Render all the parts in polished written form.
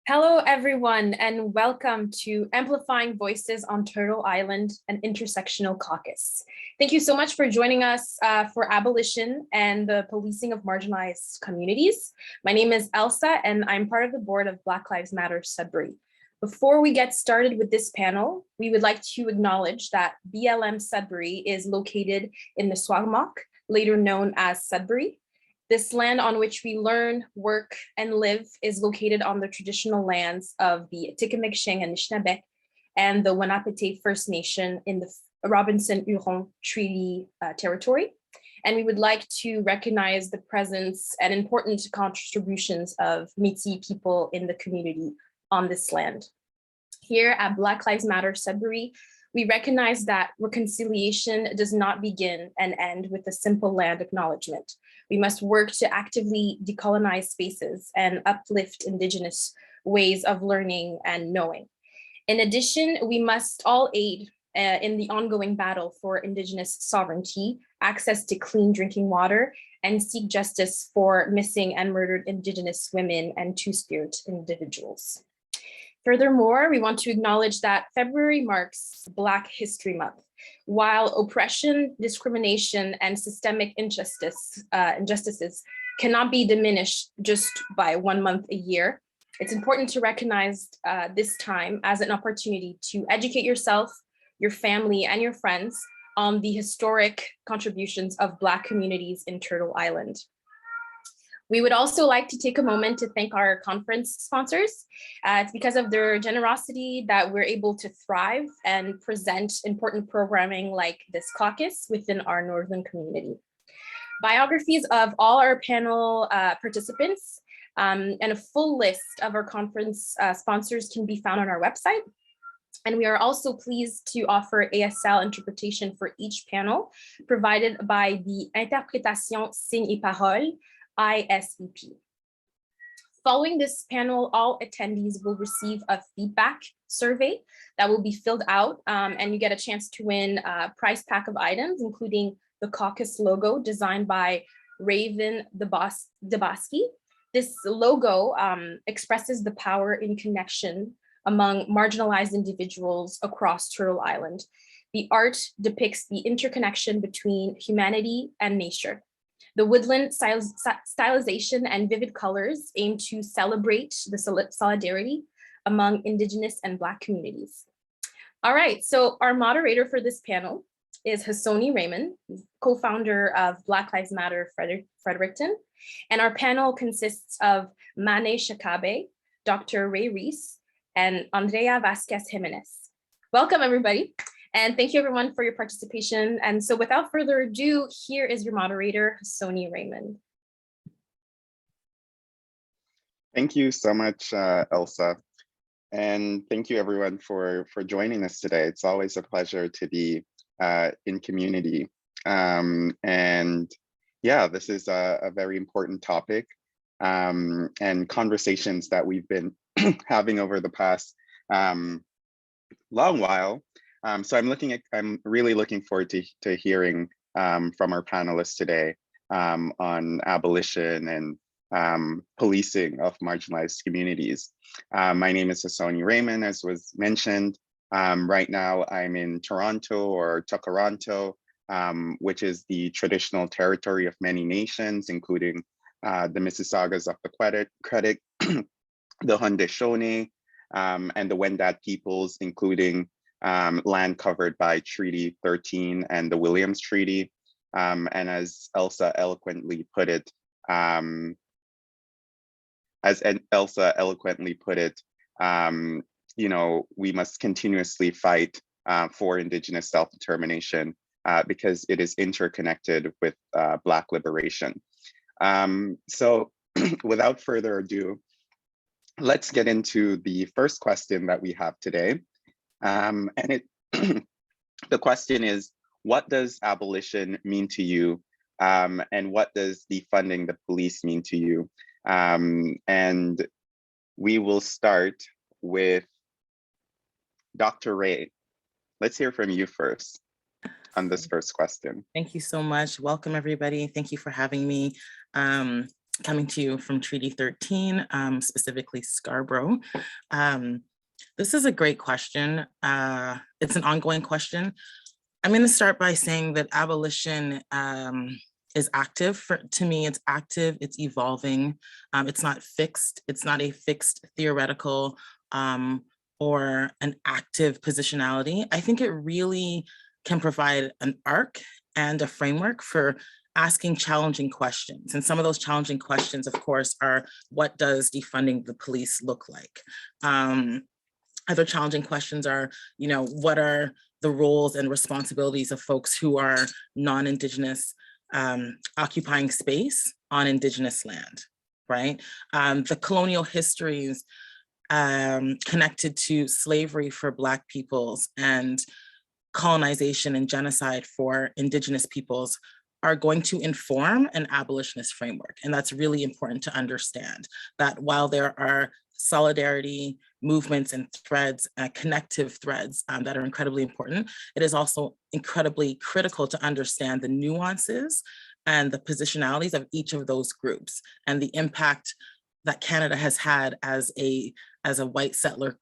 Hello, everyone, and welcome to Amplifying Voices on Turtle Island, an intersectional caucus. Thank you so much for joining us for Abolition and the Policing of Marginalized Communities. My name is Elsa, and I'm part of the board of Black Lives Matter Sudbury. Before we get started with this panel, we would like to acknowledge that BLM Sudbury is located in the Swagmok, later known as Sudbury. This land on which we learn, work, and live is located on the traditional lands of the Atikameksheng and Anishinaabe and the Wanapete First Nation in the Robinson-Huron Treaty Territory. And we would like to recognize the presence and important contributions of Métis people in the community on this land. Here at Black Lives Matter Sudbury, we recognize that reconciliation does not begin and end with a simple land acknowledgement. We must work to actively decolonize spaces and uplift Indigenous ways of learning and knowing. In addition, we must all aid in the ongoing battle for Indigenous sovereignty, access to clean drinking water, and seek justice for missing and murdered Indigenous women and Two-Spirit individuals. Furthermore, we want to acknowledge that February marks Black History Month. While oppression, discrimination, and systemic injustices cannot be diminished just by 1 month a year, it's important to recognize this time as an opportunity to educate yourself, your family, and your friends on the historic contributions of Black communities in Turtle Island. We would also like to take a moment to thank our conference sponsors. It's because of their generosity that we're able to thrive and present important programming like this caucus within our Northern community. Biographies of all our panel participants and a full list of our conference sponsors can be found on our website. And we are also pleased to offer ASL interpretation for each panel provided by the Interprétation Signes et Paroles, ISEP. Following this panel, all attendees will receive a feedback survey that will be filled out and you get a chance to win a prize pack of items, including the caucus logo designed by Raven Debaski. This logo expresses the power in connection among marginalized individuals across Turtle Island. The art depicts the interconnection between humanity and nature. The woodland stylization and vivid colors aim to celebrate the solidarity among Indigenous and Black communities. All right, so our moderator for this panel is Husoni Raymond, co-founder of Black Lives Matter Fredericton. And our panel consists of Ma-Nee Chacaby, Dr. Rai Reece, and Andrea Vasquez Jimenez. Welcome, everybody. And thank you everyone for your participation. And so without further ado, here is your moderator, Husoni Raymond. Thank you so much, Elsa. And thank you everyone for joining us today. It's always a pleasure to be in community. And yeah, this is a very important topic and conversations that we've been having over the past long while. So I'm really looking forward to hearing from our panelists today on abolition and policing of marginalized communities. My name is Husoni Raymond, as was mentioned. Right now I'm in Toronto or Toronto, which is the traditional territory of many nations, including the Mississaugas of the Credit, the Haudenosaunee, and the Wendat peoples, including land covered by Treaty 13 and the Williams Treaty. And as Elsa eloquently put it, you know, we must continuously fight for Indigenous self-determination because it is interconnected with Black liberation. So without further ado, let's get into the first question that we have today. And the question is, what does abolition mean to you? And what does defunding the police mean to you? And we will start with Dr. Rai. Let's hear from you first on this first question. Thank you so much. Welcome, everybody. Thank you for having me. coming to you from Treaty 13, specifically Scarborough. This is a great question. It's an ongoing question. I'm going to start by saying that abolition is active. To me, it's active, it's evolving. It's not fixed. It's not a fixed theoretical or an active positionality. I think it really can provide an arc and a framework for asking challenging questions. And some of those challenging questions, of course, are what does defunding the police look like? Other challenging questions are, what are the roles and responsibilities of folks who are non-Indigenous occupying space on Indigenous land, right? The colonial histories connected to slavery for Black peoples and colonization and genocide for Indigenous peoples are going to inform an abolitionist framework. And that's really important to understand, that while there are solidarity movements and threads, connective threads that are incredibly important, it is also incredibly critical to understand the nuances and the positionalities of each of those groups and the impact that Canada has had as a white settler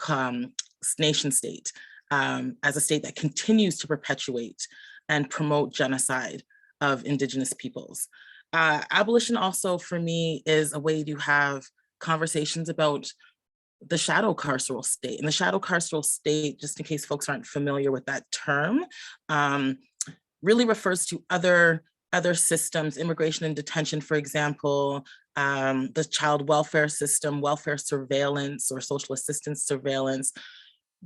nation state, as a state that continues to perpetuate and promote genocide of Indigenous peoples. Abolition also, for me, is a way to have conversations about the shadow carceral state. And the shadow carceral state, just in case folks aren't familiar with that term, really refers to other systems, immigration and detention, for example, the child welfare system, welfare surveillance or social assistance surveillance,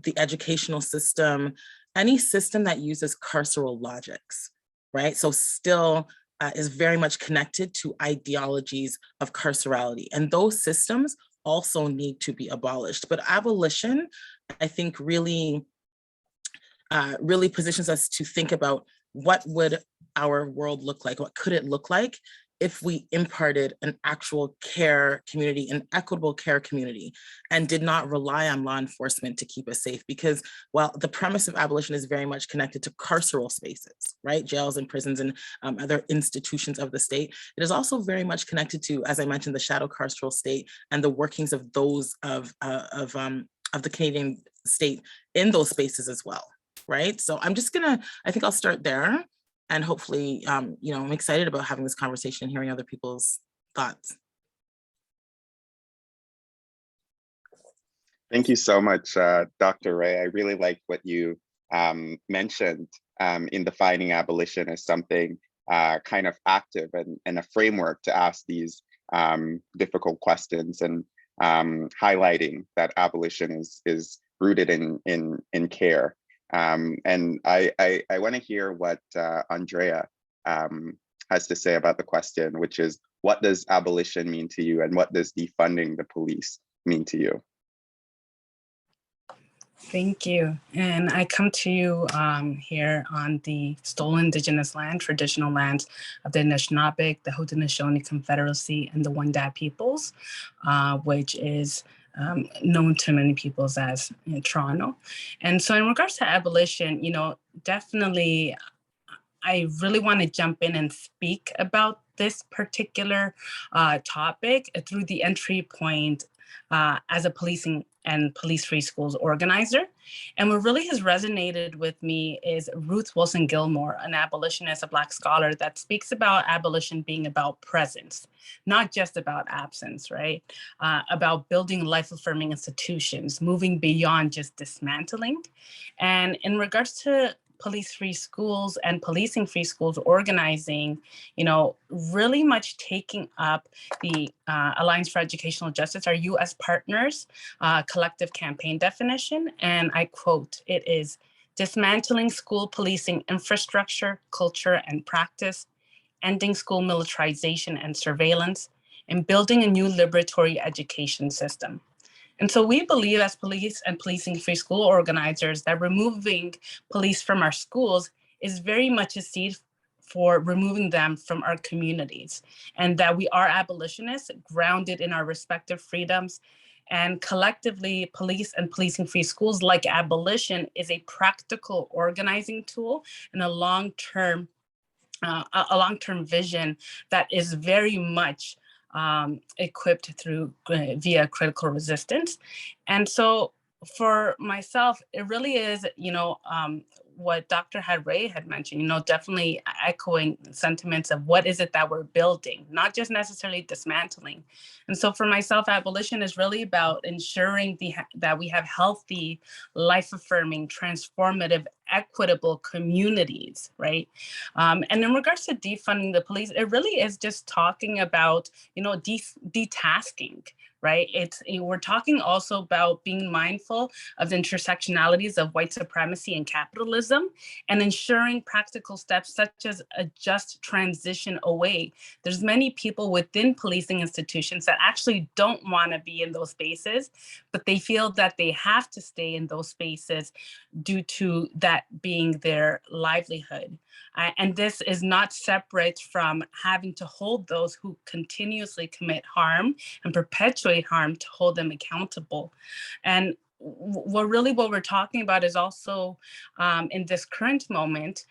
the educational system, any system that uses carceral logics, right? So still is very much connected to ideologies of carcerality. And those systems also need to be abolished. But abolition, I think, really positions us to think about what would our world look like? What could it look like if we imparted an actual care community, an equitable care community, and did not rely on law enforcement to keep us safe? Because while the premise of abolition is very much connected to carceral spaces, right? Jails and prisons and other institutions of the state, it is also very much connected to, as I mentioned, the shadow carceral state and the workings of those of the Canadian state in those spaces as well, right? So I think I'll start there. And hopefully, I'm excited about having this conversation and hearing other people's thoughts. Thank you so much, Dr. Ray. I really like what you mentioned in defining abolition as something kind of active and a framework to ask these difficult questions, and highlighting that abolition is rooted in care. And I want to hear what Andrea has to say about the question, which is, what does abolition mean to you, and what does defunding the police mean to you? Thank you. And I come to you here on the stolen Indigenous land, traditional lands of the Anishinaabe, the Haudenosaunee Confederacy, and the Wendat peoples, which is known to many peoples as Toronto. And so in regards to abolition, definitely I really want to jump in and speak about this particular topic through the entry point as a policing and police-free schools organizer. And what really has resonated with me is Ruth Wilson Gilmore, an abolitionist, a Black scholar, that speaks about abolition being about presence, not just about absence, right? About building life-affirming institutions, moving beyond just dismantling. And in regards to police-free schools and policing-free schools organizing, really much taking up the Alliance for Educational Justice, our U.S. partners, collective campaign definition. And I quote, it is dismantling school policing infrastructure, culture, and practice, ending school militarization and surveillance, and building a new liberatory education system. And so we believe as police and policing-free school organizers that removing police from our schools is very much a seed for removing them from our communities, and that we are abolitionists grounded in our respective freedoms. And collectively, police and policing-free schools, like abolition, is a practical organizing tool and a long-term vision that is very much equipped through via critical resistance. And so for myself, it really is, what Dr. Rai had mentioned, definitely echoing sentiments of what is it that we're building, not just necessarily dismantling. And so for myself, abolition is really about ensuring that we have healthy, life-affirming, transformative, equitable communities, right? And in regards to defunding the police, it really is just talking about, detasking, right? We're talking also about being mindful of the intersectionalities of white supremacy and capitalism, and ensuring practical steps such as a just transition away. There's many people within policing institutions that actually don't want to be in those spaces, but they feel that they have to stay in those spaces due to that being their livelihood. And this is not separate from having to hold those who continuously commit harm and perpetuate harm to hold them accountable. And what we're talking about is also in this current moment,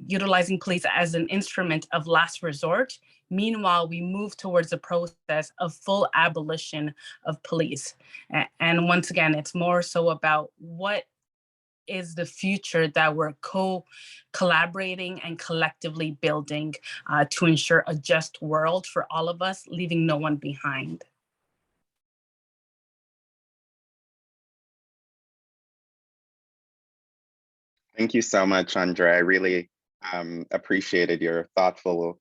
utilizing police as an instrument of last resort. Meanwhile, we move towards the process of full abolition of police. And once again, it's more so about what is the future that we're collaborating and collectively building to ensure a just world for all of us, leaving no one behind. Thank you so much, Andre. I really appreciated your thoughtful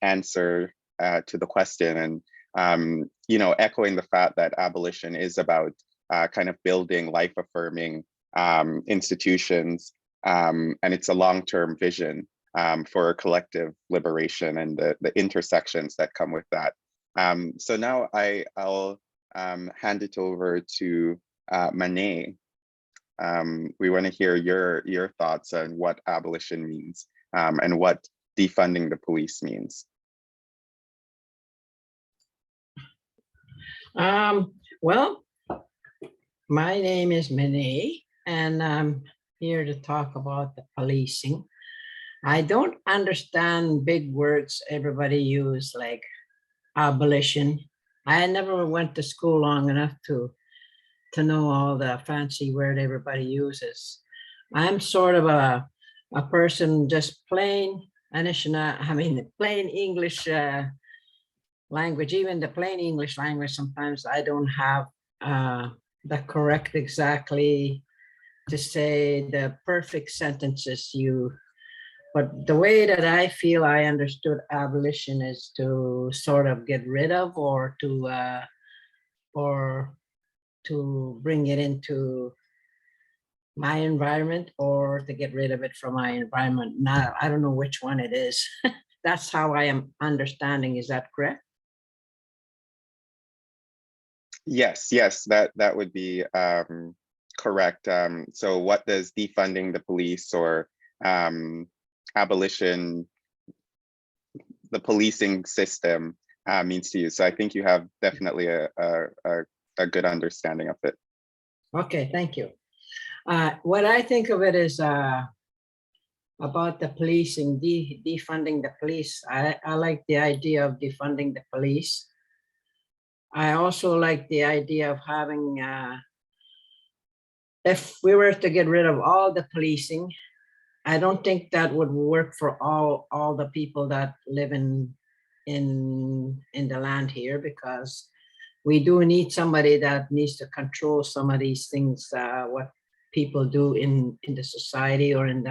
answer to the question, and echoing the fact that abolition is about kind of building life-affirming institutions, and it's a long-term vision for collective liberation and the intersections that come with that. So now I'll hand it over to Ma-Nee. We want to hear your thoughts on what abolition means and what defunding the police means. Well, my name is Ma-Nee, and I'm here to talk about the policing. I don't understand big words everybody use like abolition. I never went to school long enough to know all the fancy word everybody uses. I'm sort of a person just plain plain English language. Even the plain English language, sometimes I don't have the correct exactly to say the perfect sentences but the way that I feel I understood abolition is to sort of get rid of or to bring it into my environment or to get rid of it from my environment. Now, I don't know which one it is. That's how I am understanding. Is that correct? Yes, that would be correct. So what does defunding the police or abolition, the policing system means to you? So I think you have definitely a good understanding of it. Okay, thank you. What I think of it is about the policing, defunding the police. I like the idea of defunding the police. I also like the idea of having, if we were to get rid of all the policing, I don't think that would work for all the people that live in the land here, because we do need somebody that needs to control some of these things, what people do in the society or in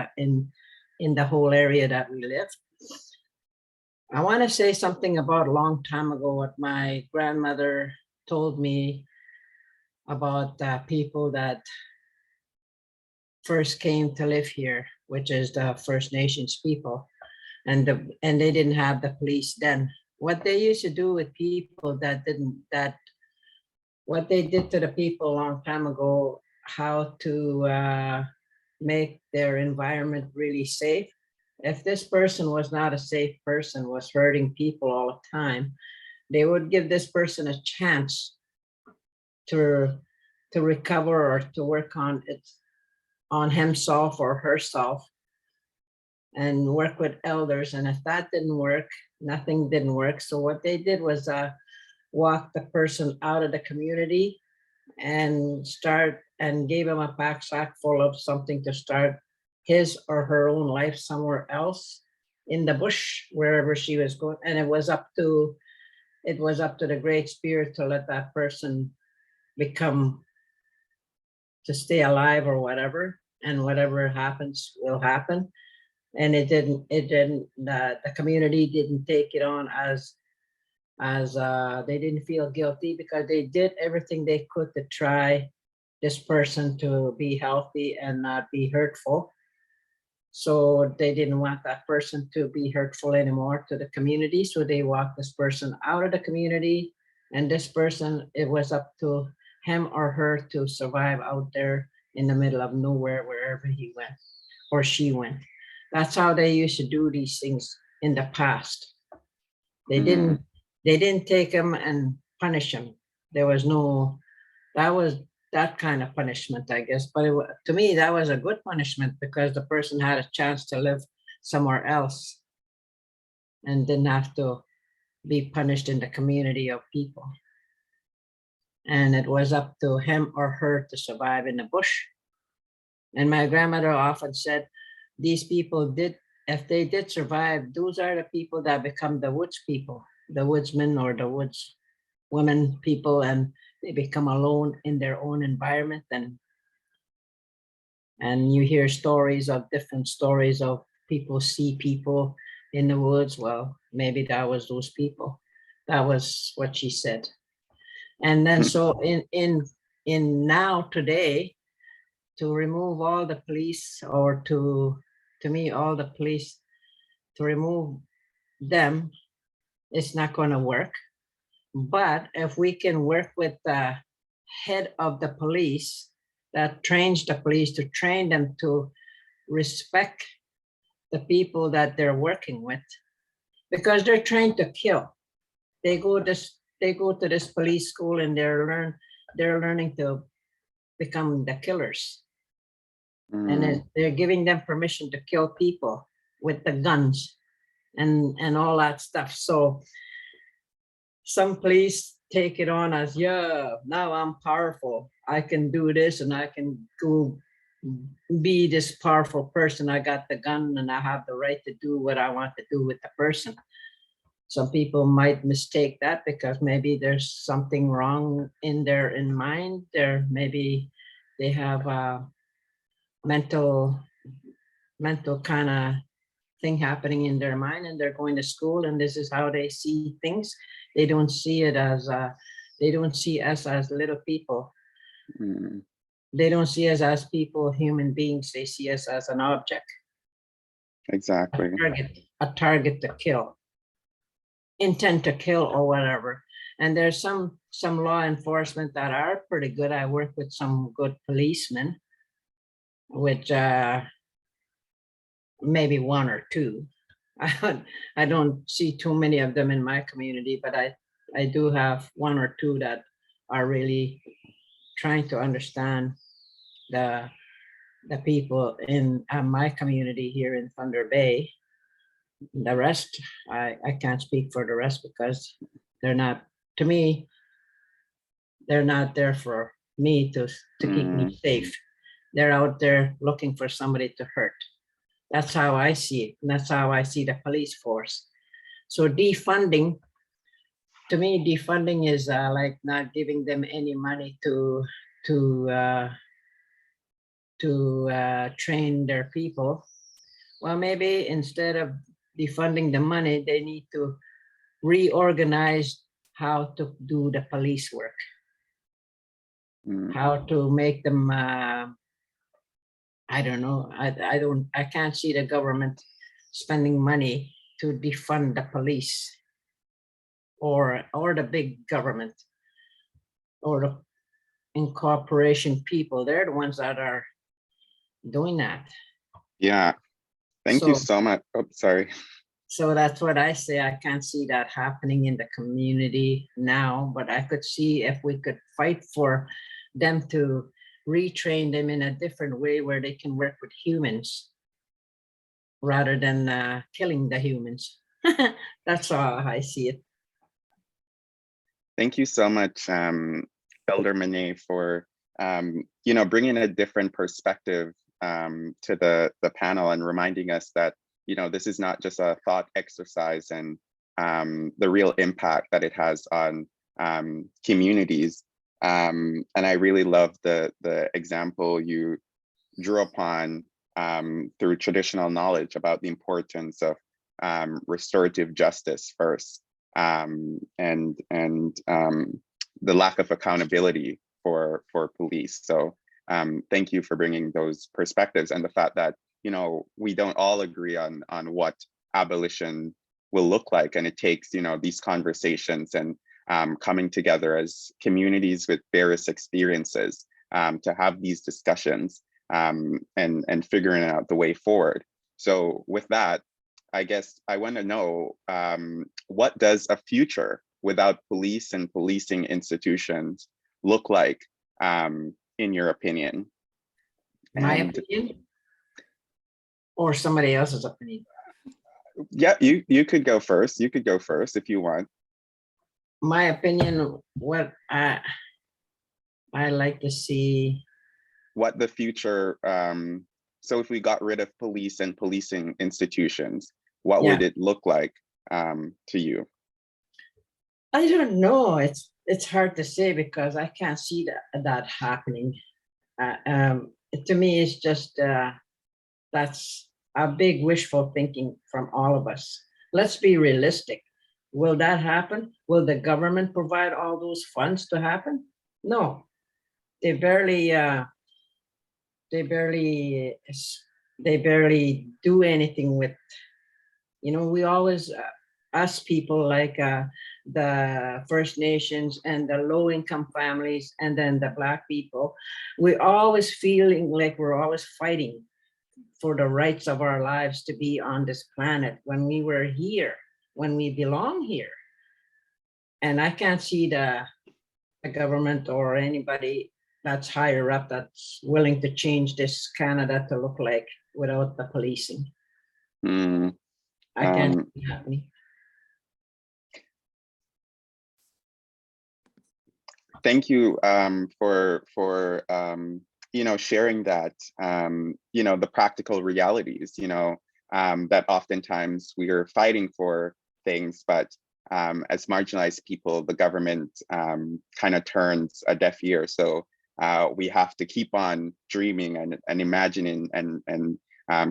the whole area that we live. I want to say something about a long time ago, what my grandmother told me about people that first came to live here, which is the First Nations people, and they didn't have the police then. What they used to do with people what they did to the people a long time ago, how to make their environment really safe. If this person was not a safe person, was hurting people all the time, they would give this person a chance to recover or to work on himself or herself. and work with elders. And if that didn't work, nothing didn't work. So what they did was walk the person out of the community and gave him a backpack full of something to start his or her own life somewhere else in the bush, wherever she was going. And it was up to the Great Spirit to let that person to stay alive or whatever, and whatever happens will happen. And the community didn't take it on as they didn't feel guilty, because they did everything they could to try this person to be healthy and not be hurtful. So they didn't want that person to be hurtful anymore to the community. So they walked this person out of the community, and this person, it was up to him or her to survive out there in the middle of nowhere, wherever he went or she went. That's how they used to do these things in the past. They didn't take him and punish him. There was no, that was that kind of punishment, I guess. But to me, that was a good punishment, because the person had a chance to live somewhere else and didn't have to be punished in the community of people. And it was up to him or her to survive in the bush. And my grandmother often said, these people did, if they did survive, those are the people that become the woods people, the woodsmen or the woods women people, and they become alone in their own environment. And you hear different stories of people see people in the woods. Well, maybe that was those people. That was what she said. And then so in now today, to remove all the police, or to me, all the police, to remove them, it's not going to work. But if we can work with the head of the police that trains the police, to train them to respect the people that they're working with, because they're trained to kill. They go to this police school, and they're learning to become the killers. And they're giving them permission to kill people with the guns and all that stuff. So some police take it on as, yeah, now I'm powerful. I can do this, and I can go be this powerful person. I got the gun, and I have the right to do what I want to do with the person. Some people might mistake that, because maybe there's something wrong in mind. Maybe they have a mental kind of thing happening in their mind, and they're going to school, and this is how they see things. They don't see it as they don't see us as little people. They don't see us as people, human beings. They see us as an object. Exactly. A target to kill, intent to kill, or whatever. And there's some law enforcement that are pretty good. I work with some good policemen, which maybe one or two. I don't see too many of them in my community, but I do have one or two that are really trying to understand the people in my community here in Thunder Bay. The rest, I can't speak for the rest, because they're not, to me, they're not there for me to keep me safe. They're out there looking for somebody to hurt. That's how I see it. And that's how I see the police force. So defunding, to me, defunding is like not giving them any money to train their people. Well, maybe instead of defunding the money, they need to reorganize how to do the police work, how to make them, I don't know. I can't see the government spending money to defund the police or the big government or the incorporation people. They're the ones that are doing that. Yeah. Thank you so much. Oh, sorry. So that's what I say. I can't see that happening in the community now, but I could see if we could fight for them to retrain them in a different way where they can work with humans, rather than killing the humans. That's how I see it. Thank you so much, Elder Ma-Nee, for bringing a different perspective to the panel and reminding us that this is not just a thought exercise and the real impact that it has on communities. And I really love the example you drew upon through traditional knowledge about the importance of restorative justice first, and the lack of accountability for police. So thank you for bringing those perspectives, and the fact that we don't all agree on what abolition will look like, and it takes these conversations and coming together as communities with various experiences to have these discussions and figuring out the way forward. So with that, I guess I want to know, what does a future without police and policing institutions look like, in your opinion? My opinion, or somebody else's opinion? Yeah, you could go first. You could go first if you want. My opinion, what I like to see. What the future, so if we got rid of police and policing institutions, what would it look like to you? I don't know. It's hard to say because I can't see that happening. To me, it's just that's a big wishful thinking from all of us. Let's be realistic. Will that happen? Will the government provide all those funds to happen? No, they barely do anything with. We always, us people like the First Nations and the low-income families, and then the Black people, we always feeling like we're always fighting for the rights of our lives to be on this planet when we were here, when we belong here. And I can't see the government or anybody that's higher up that's willing to change this Canada to look like without the policing. I can't see it happening. Thank you for sharing that, the practical realities, that oftentimes we are fighting for things, but as marginalized people, the government kind of turns a deaf ear. So we have to keep on dreaming and imagining and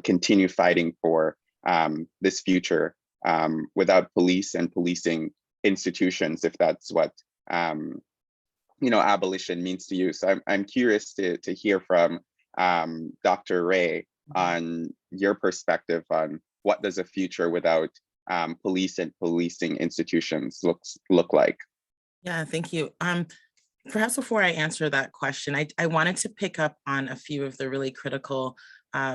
continue fighting for this future without police and policing institutions, if that's what abolition means to you. So I'm curious to hear from Dr. Rai on your perspective on what does a future without police and policing institutions look like. Yeah, thank you. Perhaps before I answer that question, I wanted to pick up on a few of the really critical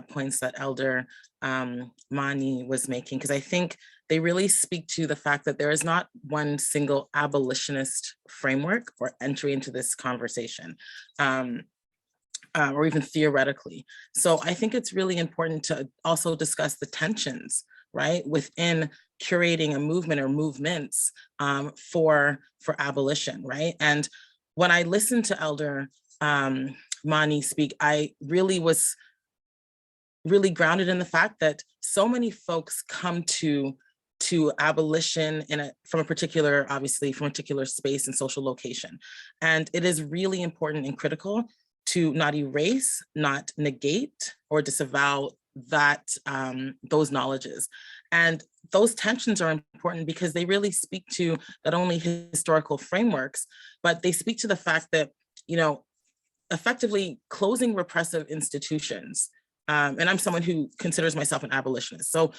points that Elder Ma-Nee was making, because I think they really speak to the fact that there is not one single abolitionist framework or entry into this conversation, or even theoretically. So I think it's really important to also discuss the tensions, right, within curating a movement or movements for abolition, right? And when I listened to Elder Ma-Nee speak, I really was grounded in the fact that so many folks come to abolition from a particular space and social location. And it is really important and critical to not erase, not negate, or disavow those knowledges. And those tensions are important because they really speak to not only historical frameworks, but they speak to the fact that, effectively closing repressive institutions, and I'm someone who considers myself an abolitionist. So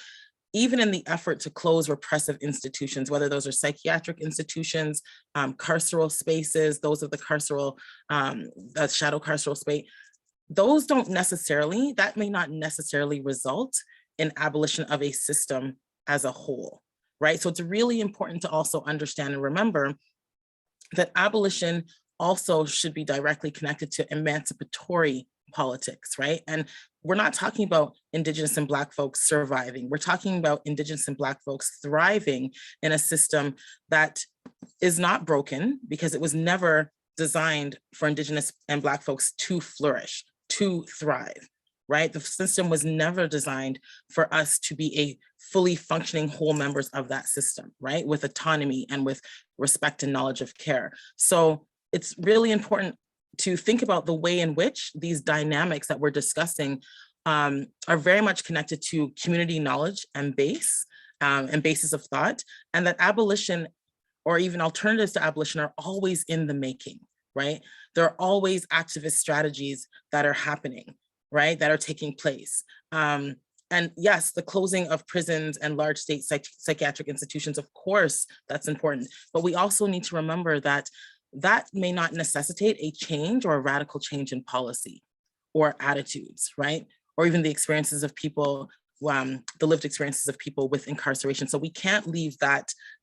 even in the effort to close repressive institutions, whether those are psychiatric institutions, carceral spaces, those of the carceral, shadow carceral space, that may not necessarily result in abolition of a system as a whole, right? So it's really important to also understand and remember that abolition also should be directly connected to emancipatory politics, right? And we're not talking about Indigenous and Black folks surviving. We're talking about Indigenous and Black folks thriving in a system that is not broken, because it was never designed for Indigenous and Black folks to flourish, to thrive, right? The system was never designed for us to be a fully functioning whole members of that system, right? With autonomy and with respect and knowledge of care. So it's really important to think about the way in which these dynamics that we're discussing are very much connected to community knowledge and base and basis of thought, and that abolition or even alternatives to abolition are always in the making, right? There are always activist strategies that are happening, right? That are taking place. And yes, the closing of prisons and large state psychiatric institutions, of course, that's important. But we also need to remember that that may not necessitate a change or a radical change in policy or attitudes, right? Or even the experiences of people, the lived experiences of people with incarceration. So we can't leave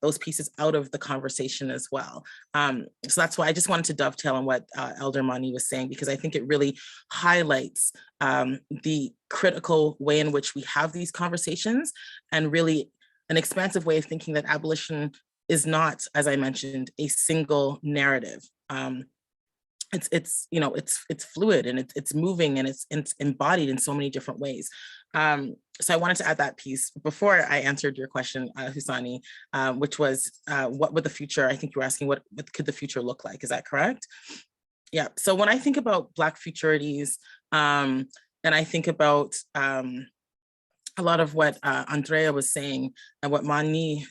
those pieces out of the conversation as well. So that's why I just wanted to dovetail on what Elder Ma-Nee was saying, because I think it really highlights the critical way in which we have these conversations, and really an expansive way of thinking that abolition is not, as I mentioned, a single narrative. It's fluid, and it's moving, and it's embodied in so many different ways. So I wanted to add that piece before I answered your question, Husoni, which was what would the future, I think you were asking, what could the future look like? Is that correct? Yeah, so when I think about Black futurities, and I think about a lot of what Andrea was saying and what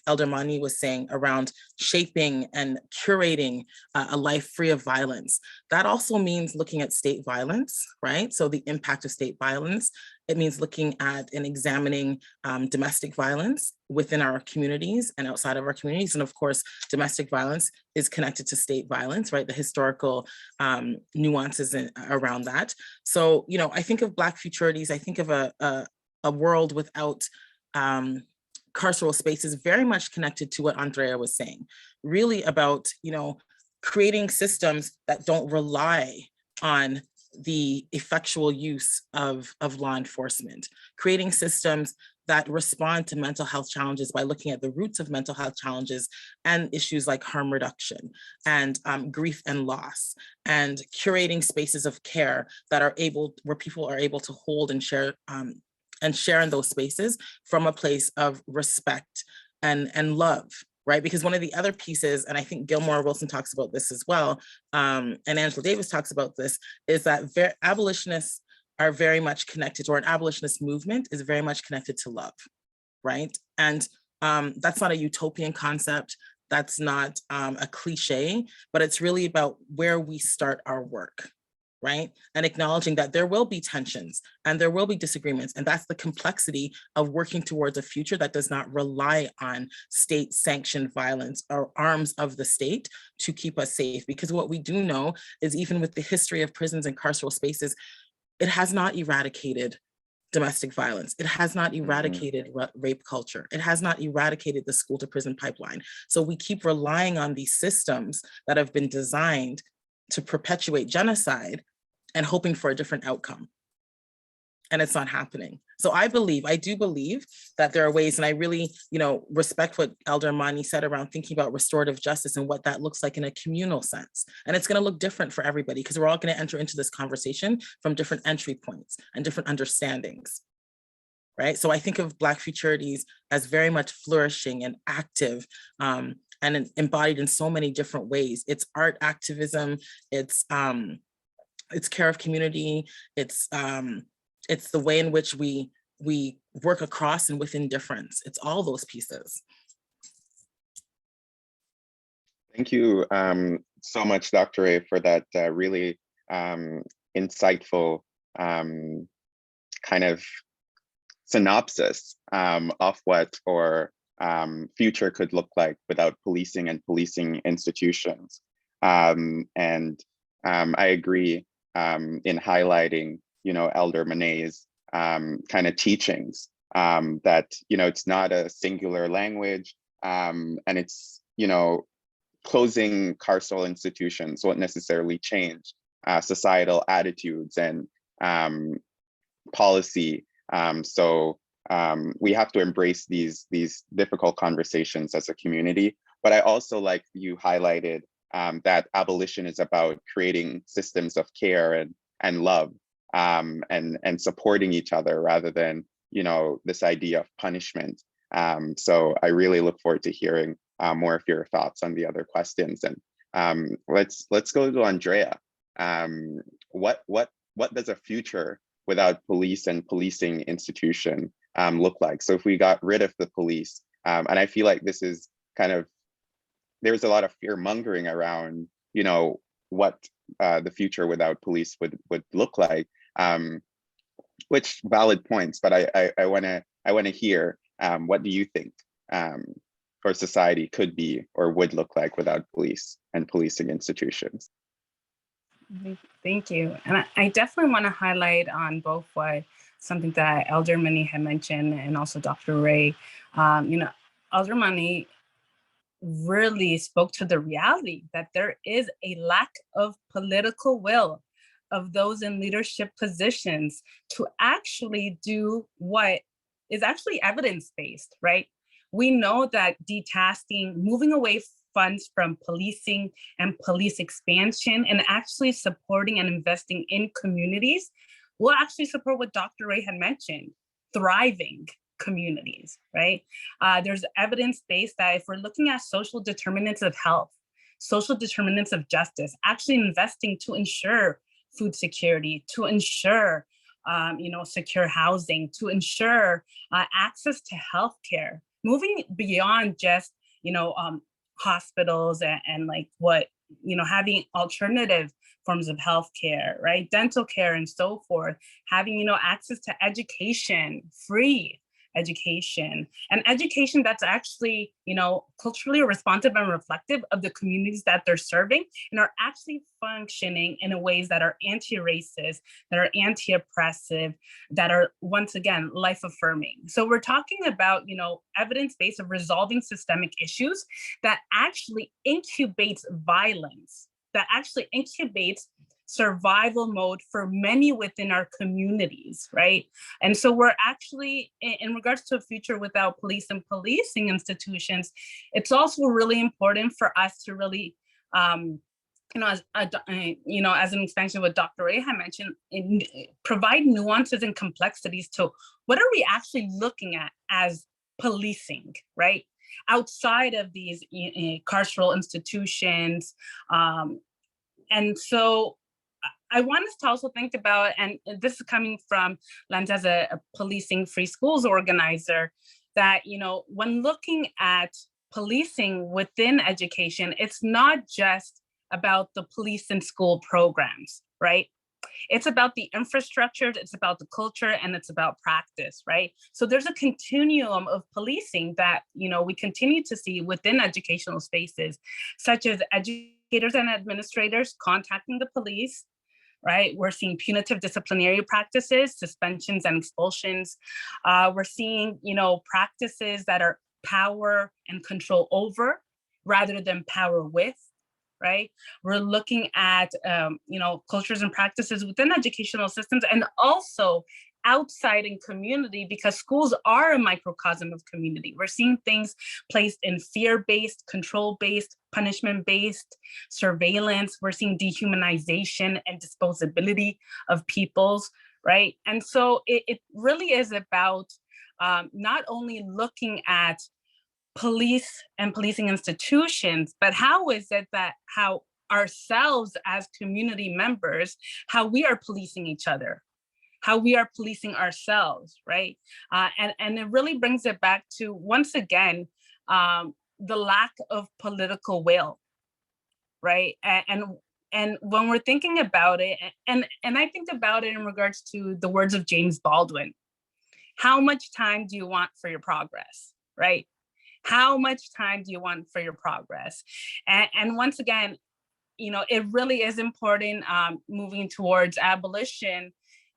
Elder Ma-Nee was saying around shaping and curating a life free of violence. That also means looking at state violence, right? So the impact of state violence. It means looking at and examining domestic violence within our communities and outside of our communities. And of course, domestic violence is connected to state violence, right? The historical nuances around that. So, I think of Black futurities, I think of a world without carceral spaces, very much connected to what Andrea was saying, really about, creating systems that don't rely on the effectual use of law enforcement, creating systems that respond to mental health challenges by looking at the roots of mental health challenges and issues like harm reduction and grief and loss, and curating spaces of care that are where people are able to hold and share in those spaces from a place of respect and love, right? Because one of the other pieces, and I think Gilmore Wilson talks about this as well, and Angela Davis talks about this, is that abolitionists are very much connected, or an abolitionist movement is very much connected to love, right? And that's not a utopian concept, that's not a cliche, but it's really about where we start our work, right? And acknowledging that there will be tensions and there will be disagreements. And that's the complexity of working towards a future that does not rely on state sanctioned violence or arms of the state to keep us safe. Because what we do know is, even with the history of prisons and carceral spaces, it has not eradicated domestic violence. It has not eradicated rape culture. It has not eradicated the school to prison pipeline. So we keep relying on these systems that have been designed to perpetuate genocide and hoping for a different outcome. And it's not happening. So I do believe that there are ways, and I really, respect what Elder Ma-Nee said around thinking about restorative justice and what that looks like in a communal sense. And it's going to look different for everybody, because we're all going to enter into this conversation from different entry points and different understandings, right? So I think of Black futurities as very much flourishing and active, and embodied in so many different ways. It's art activism, it's care of community, it's the way in which we work across and within difference. It's all those pieces. Thank you so much, Dr. Ray, for that really insightful kind of synopsis of what future could look like without policing and policing institutions. And I agree in highlighting, Elder Ma-Nee's kind of teachings, that, it's not a singular language, and it's, closing carceral institutions won't necessarily change societal attitudes and policy. So we have to embrace these difficult conversations as a community. But I also, like you highlighted, that abolition is about creating systems of care and love, and supporting each other rather than, you know, this idea of punishment. So I really look forward to hearing more of your thoughts on the other questions. And let's go to Andrea. What does a future without police and policing institution look like? So if we got rid of the police, and I feel like this is kind of, there's a lot of fear mongering around, you know, what the future without police would look like, which valid points, but I want to hear, what do you think our society could be or would look like without police and policing institutions? Thank you. And I definitely want to highlight on both something that Elder Ma-Nee had mentioned and also Dr. Rai. You know, Elder Ma-Nee really spoke to the reality that there is a lack of political will of those in leadership positions to actually do what is actually evidence-based, right? We know that detasking, moving away funds from policing and police expansion and actually supporting and investing in communities will actually support what Dr. Rai had mentioned, thriving communities, right? There's evidence-based that if we're looking at social determinants of health, social determinants of justice, actually investing to ensure food security, to ensure you know, secure housing, to ensure access to healthcare, moving beyond just, you know, hospitals and like what, you know, having alternative forms of healthcare, right? Dental care and so forth, having, you know, access to education, free education, and education that's actually, you know, culturally responsive and reflective of the communities that they're serving and are actually functioning in ways that are anti-racist, that are anti-oppressive, that are, once again, life-affirming. So we're talking about, you know, evidence-based of resolving systemic issues that actually incubates violence, that actually incubates survival mode for many within our communities, right? And so we're actually, in regards to a future without police and policing institutions, it's also really important for us to really, you know, as an expansion of what Dr. Rai had mentioned, provide nuances and complexities to what are we actually looking at as policing, right? Outside of these carceral institutions. And so I want us to also think about, and this is coming from lens as a policing free schools organizer, that, you know, when looking at policing within education, it's not just about the police and school programs, right? It's about the infrastructure, it's about the culture, and it's about practice, right? So there's a continuum of policing that, you know, we continue to see within educational spaces, such as educators and administrators contacting the police, right? We're seeing punitive disciplinary practices, suspensions and expulsions. We're seeing, you know, practices that are power and control over rather than power with, right? We're looking at, you know, cultures and practices within educational systems and also outside in community, because schools are a microcosm of community. We're seeing things placed in fear-based, control-based, punishment-based, surveillance. We're seeing dehumanization and disposability of peoples, right? And so it really is about not only looking at police and policing institutions, but how is it that how ourselves as community members, how we are policing each other, how we are policing ourselves, right? And it really brings it back to, once again, the lack of political will, right? And when we're thinking about it, and I think about it in regards to the words of James Baldwin, how much time do you want for your progress, right? How much time do you want for your progress? And once again, you know, it really is important moving towards abolition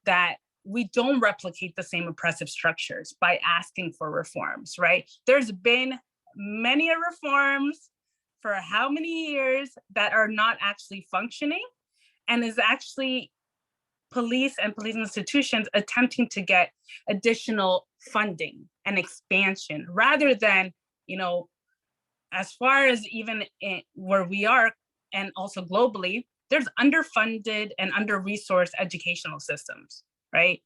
that we don't replicate the same oppressive structures by asking for reforms, right? There's been many reforms for how many years that are not actually functioning and is actually police and police institutions attempting to get additional funding and expansion rather than, as far as even where we are and also globally, there's underfunded and under-resourced educational systems, right?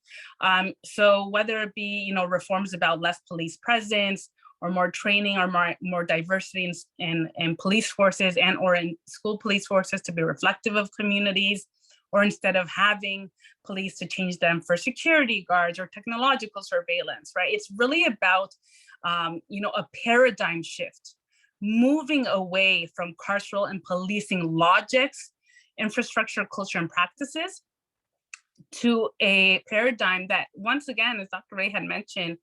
So whether it be, reforms about less police presence or more training or more diversity in police forces and or in school police forces to be reflective of communities, or instead of having police to change them for security guards or technological surveillance, right? It's really about, a paradigm shift, moving away from carceral and policing logics, infrastructure, culture, and practices to a paradigm that, once again, as Dr. Ray had mentioned,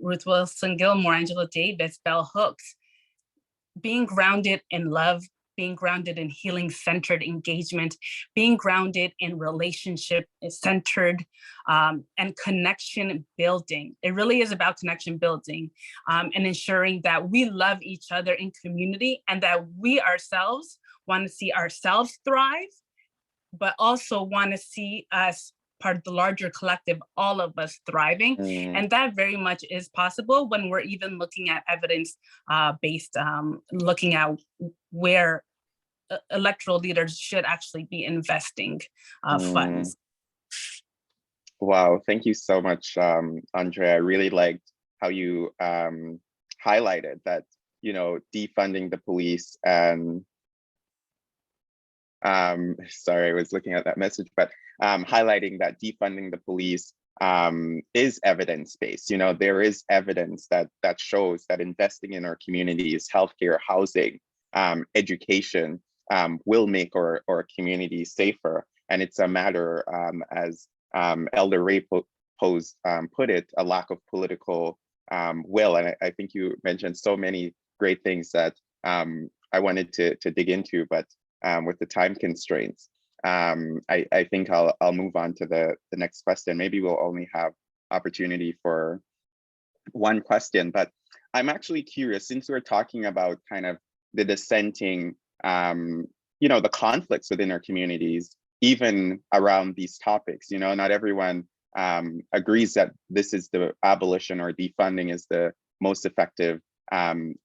Ruth Wilson Gilmore, Angela Davis, Bell Hooks, being grounded in love, being grounded in healing-centered engagement, being grounded in relationship-centered and connection building. It really is about connection building and ensuring that we love each other in community and that we ourselves want to see ourselves thrive, but also want to see us part of the larger collective, all of us thriving. And that very much is possible when we're even looking at evidence-based, looking at where electoral leaders should actually be investing funds. Wow, thank you so much, Andrea. I really liked how you highlighted that, defunding the police and sorry, I was looking at that message, but highlighting that defunding the police is evidence-based. There is evidence that shows that investing in our communities, healthcare, housing, education will make our community safer. And it's a matter, as Elder Ray put it, a lack of political will. And I think you mentioned so many great things that I wanted to dig into, but with the time constraints, I think I'll move on to the next question. Maybe we'll only have opportunity for one question, but I'm actually curious, since we're talking about kind of the dissenting, the conflicts within our communities, even around these topics, not everyone agrees that this is the abolition or defunding is the most effective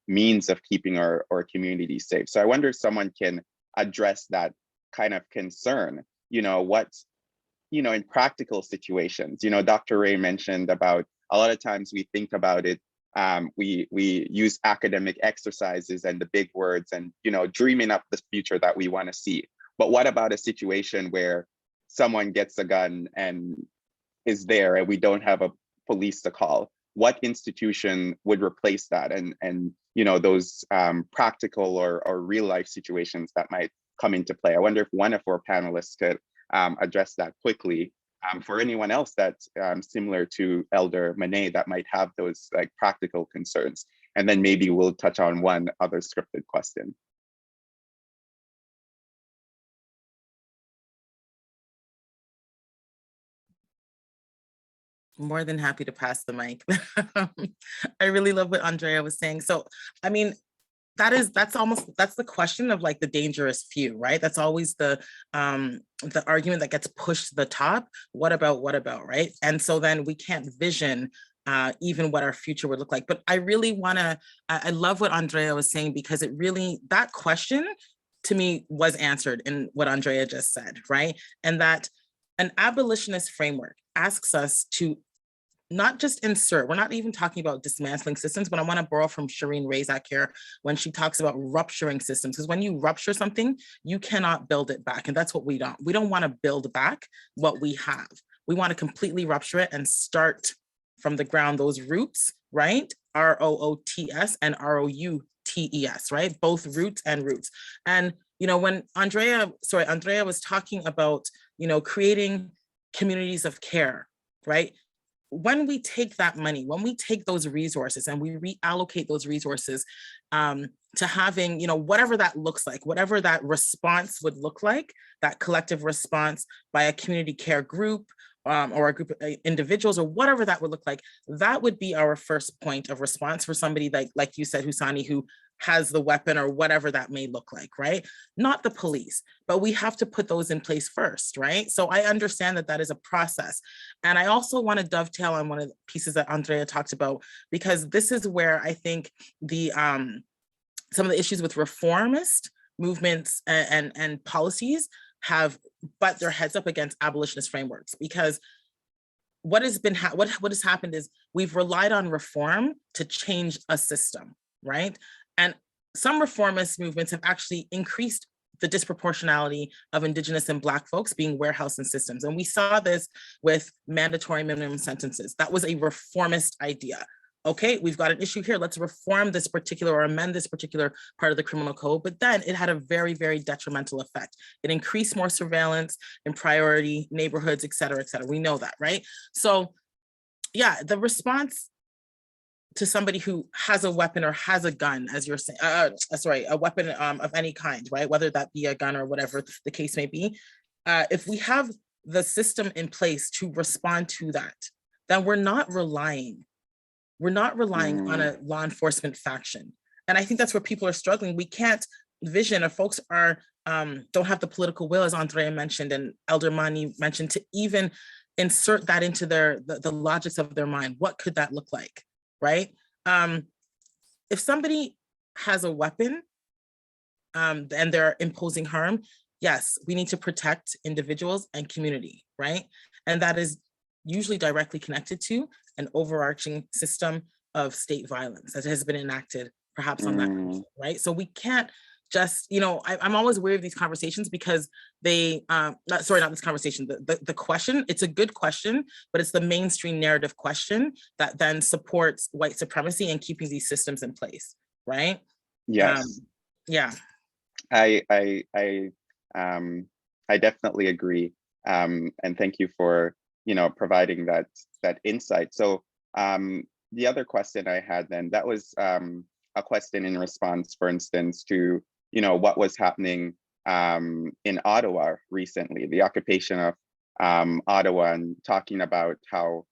means of keeping our community safe. So I wonder if someone can address that kind of concern, in practical situations. Dr. Ray mentioned about a lot of times we think about it, we use academic exercises and the big words and, dreaming up the future that we want to see. But what about a situation where someone gets a gun and is there and we don't have a police to call? What institution would replace that? And those practical or real life situations that might come into play. I wonder if one of our panelists could address that quickly. For anyone else that's similar to Elder Ma-Nee that might have those practical concerns. And then maybe we'll touch on one other scripted question. More than happy to pass the mic. I really love what Andrea was saying. So, I mean, that's the question of the dangerous few, right? That's always the argument that gets pushed to the top. What about, right? And so then we can't vision even what our future would look like. But I really I love what Andrea was saying, because that question to me was answered in what Andrea just said, right? And that an abolitionist framework asks us to not just insert, we're not even talking about dismantling systems, but I want to borrow from Shireen Razak here when she talks about rupturing systems, because when you rupture something, you cannot build it back. And that's what we don't. We don't want to build back what we have. We want to completely rupture it and start from the ground, those roots, right? R-O-O-T-S and R-O-U-T-E-S, right? Both roots and roots. And, when Andrea was talking about, creating communities of care, right? When we take that money, when we take those resources and we reallocate those resources to having, whatever that looks like, whatever that response would look like, that collective response by a community care group or a group of individuals or whatever that would look like, that would be our first point of response for somebody like you said, Husoni, who has the weapon or whatever that may look like, right? Not the police, but we have to put those in place first, right? So I understand that that is a process. And I also want to dovetail on one of the pieces that Andrea talked about, because this is where I think the some of the issues with reformist movements and policies have butt their heads up against abolitionist frameworks, because what has happened is we've relied on reform to change a system, right? And some reformist movements have actually increased the disproportionality of Indigenous and Black folks being warehoused in systems. And we saw this with mandatory minimum sentences. That was a reformist idea. Okay, we've got an issue here. Let's reform this particular or amend this particular part of the criminal code. But then it had a very, very detrimental effect. It increased more surveillance in priority neighborhoods, et cetera, et cetera. We know that, right? So yeah, the response to somebody who has a weapon or has a gun, as you're saying, a weapon of any kind, right? Whether that be a gun or whatever the case may be. If we have the system in place to respond to that, then we're not relying on a law enforcement faction. And I think that's where people are struggling. We can't vision, or folks are don't have the political will, as Andrea mentioned and Elder Ma-Nee mentioned, to even insert that into the logics of their mind. What could that look like, right? If somebody has a weapon and they're imposing harm, yes, we need to protect individuals and community, right? And that is usually directly connected to an overarching system of state violence that has been enacted perhaps on that country, right? So we can't just, I'm always wary of these conversations because they, not this conversation, the question, it's a good question, but it's the mainstream narrative question that then supports white supremacy and keeping these systems in place, right? Yes. Yeah. I definitely agree. And thank you for, providing that insight. So the other question I had then, that was a question in response, for instance, to, what was happening in Ottawa recently, the occupation of Ottawa, and talking about how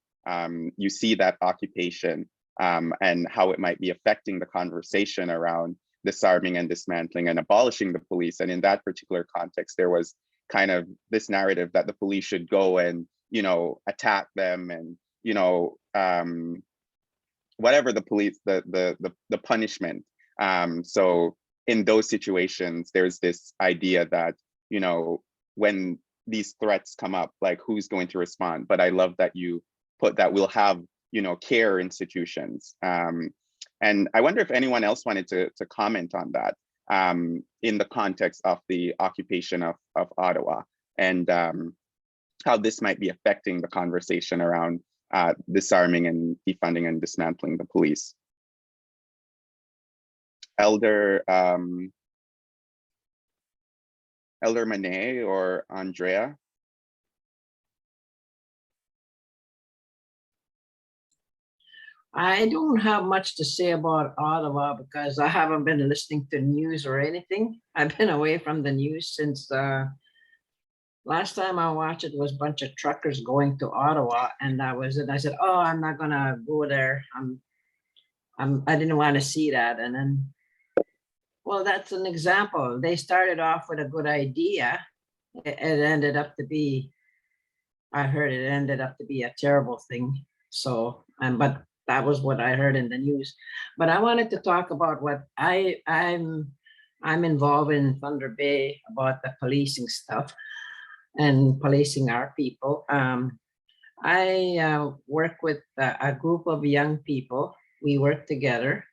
you see that occupation and how it might be affecting the conversation around disarming and dismantling and abolishing the police. And in that particular context, there was kind of this narrative that the police should go and, attack them and, whatever the police, the punishment. So in those situations, there's this idea that, when these threats come up, like who's going to respond? But I love that you put that we'll have, care institutions. And I wonder if anyone else wanted to comment on that in the context of the occupation of Ottawa, and how this might be affecting the conversation around disarming and defunding and dismantling the police. Elder Ma-Nee or Andrea? I don't have much to say about Ottawa because I haven't been listening to news or anything. I've been away from the news since last time I watched it was a bunch of truckers going to Ottawa, and I said, oh, I'm not gonna go there. I didn't want to see that. And then, well, that's an example. They started off with a good idea. It ended up to be, I heard it ended up to be a terrible thing. So, but that was what I heard in the news. But I wanted to talk about what I'm involved in Thunder Bay about the policing stuff and policing our people. I work with a group of young people. We work together.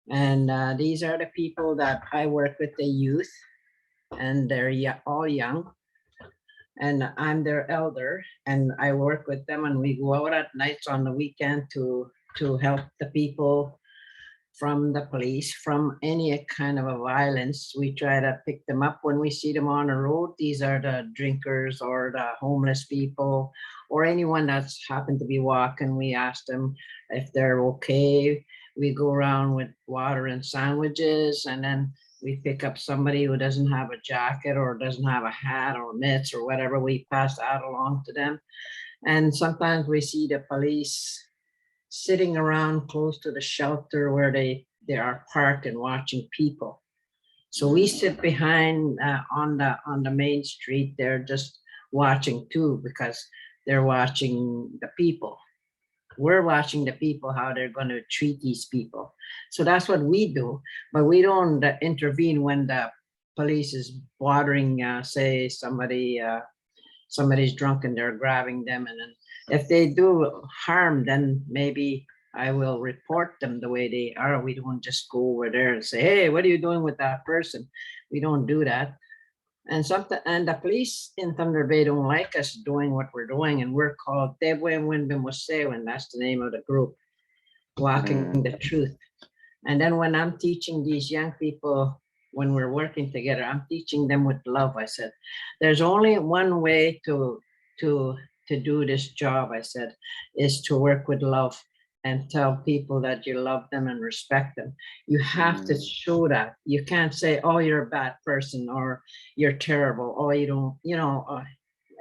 And these are the people that I work with, the youth, and they're all young. And I'm their elder, and I work with them, and we go out at nights on the weekend to help the people from the police, from any kind of a violence. We try to pick them up when we see them on the road. These are the drinkers or the homeless people or anyone that's happened to be walking. We ask them if they're okay. We go around with water and sandwiches, and then we pick up somebody who doesn't have a jacket or doesn't have a hat or mitts or whatever. We pass that along to them. And sometimes we see the police sitting around close to the shelter where they they are parked and watching people. So we sit behind on the main street. They're just watching too, because they're watching the people. We're watching the people, how they're going to treat these people. So that's what we do, but we don't intervene when the police is bothering, say somebody's drunk and they're grabbing them. And then if they do harm, then maybe I will report them the way they are. We don't just go over there and say, hey, what are you doing with that person? We don't do that. And the police in Thunder Bay don't like us doing what we're doing, and we're called Tebwe-Nwinbe-Mosewen. That's the name of the group, Walking the Truth. And then when I'm teaching these young people, when we're working together, I'm teaching them with love. I said, there's only one way to do this job, I said, is to work with love and tell people that you love them and respect them. You have to show that. You can't say, oh, you're a bad person, or you're terrible, or you don't,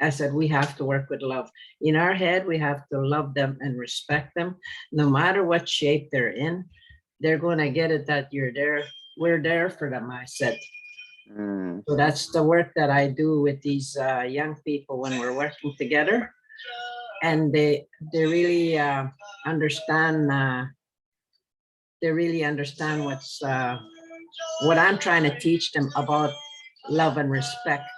I said, we have to work with love. In our head, we have to love them and respect them. No matter what shape they're in, they're going to get it that you're there. We're there for them, I said. So that's the work that I do with these young people when we're working together. And they really understand. They really understand what I'm trying to teach them about love and respect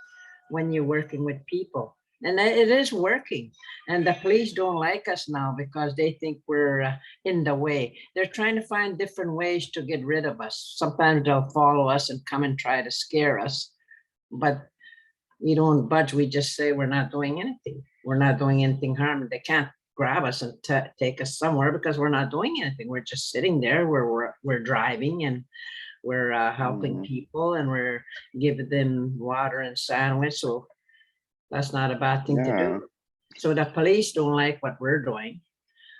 when you're working with people. And it is working. And the police don't like us now because they think we're in the way. They're trying to find different ways to get rid of us. Sometimes they'll follow us and come and try to scare us, but we don't budge. We just say we're not doing anything. We're not doing anything harm. They can't grab us and take us somewhere because we're not doing anything. We're just sitting there where we're driving, and we're helping people, and we're giving them water and sandwich. So that's not a bad thing to do. So the police don't like what we're doing.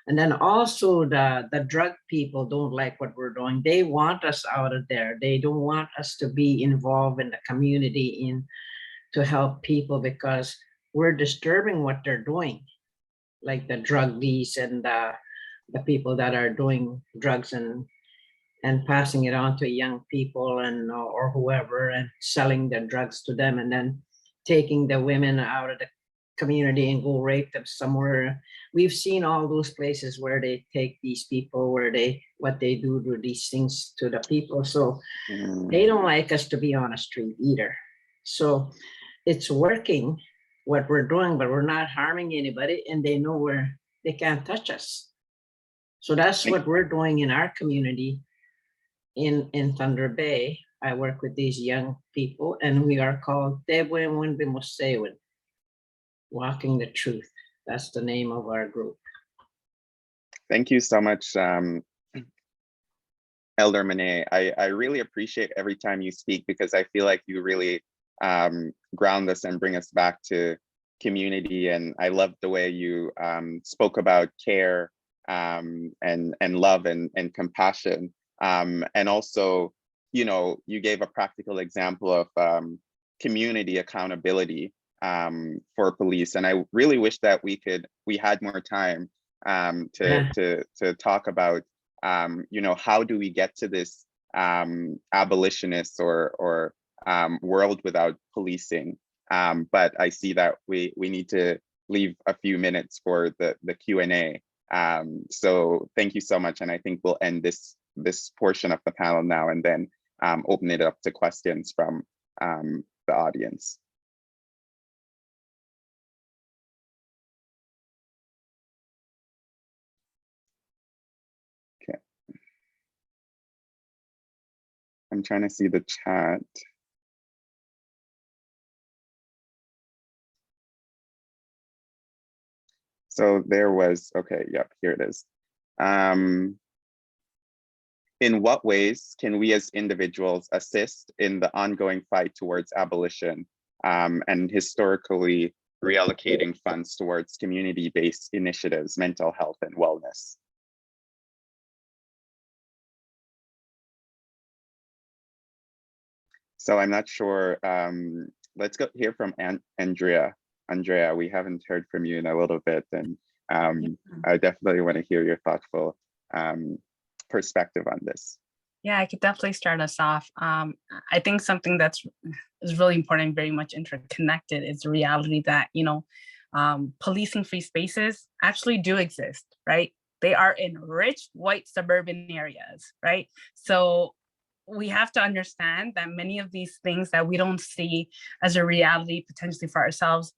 And then also the drug people don't like what we're doing. They want us out of there. They don't want us to be involved in the community to help people, because we're disturbing what they're doing, like the druggies and the people that are doing drugs and passing it on to young people and or whoever, and selling the drugs to them, and then taking the women out of the community and go rape them somewhere. We've seen all those places where they take these people, what they do these things to the people. So they don't like us to be on a street either. So it's working what we're doing, but we're not harming anybody, and they know they can't touch us. So that's what we're doing in our community in Thunder Bay. I work with these young people, and we are called Tebwe-Nwinbe-Mosewen, Walking the Truth. That's the name of our group. Thank you so much, Elder Ma-Nee. I really appreciate every time you speak, because I feel like you really ground us and bring us back to community. And I love the way you spoke about care and love and compassion. And also, you gave a practical example of community accountability for police. And I really wish that we had more time to talk about, how do we get to this abolitionist or world without policing. But I see that we need to leave a few minutes for the Q&A. So thank you so much. And I think we'll end this portion of the panel now, and then open it up to questions from the audience. Okay. I'm trying to see the chat. So there was, okay, yep, here it is. In what ways can we as individuals assist in the ongoing fight towards abolition and historically reallocating funds towards community-based initiatives, mental health and wellness? So I'm not sure, let's go hear from Andrea. Andrea, we haven't heard from you in a little bit, and I definitely want to hear your thoughtful perspective on this. Yeah, I could definitely start us off. I think something is really important and very much interconnected is the reality that, policing free spaces actually do exist, right? They are in rich white suburban areas, right? So we have to understand that many of these things that we don't see as a reality potentially for ourselves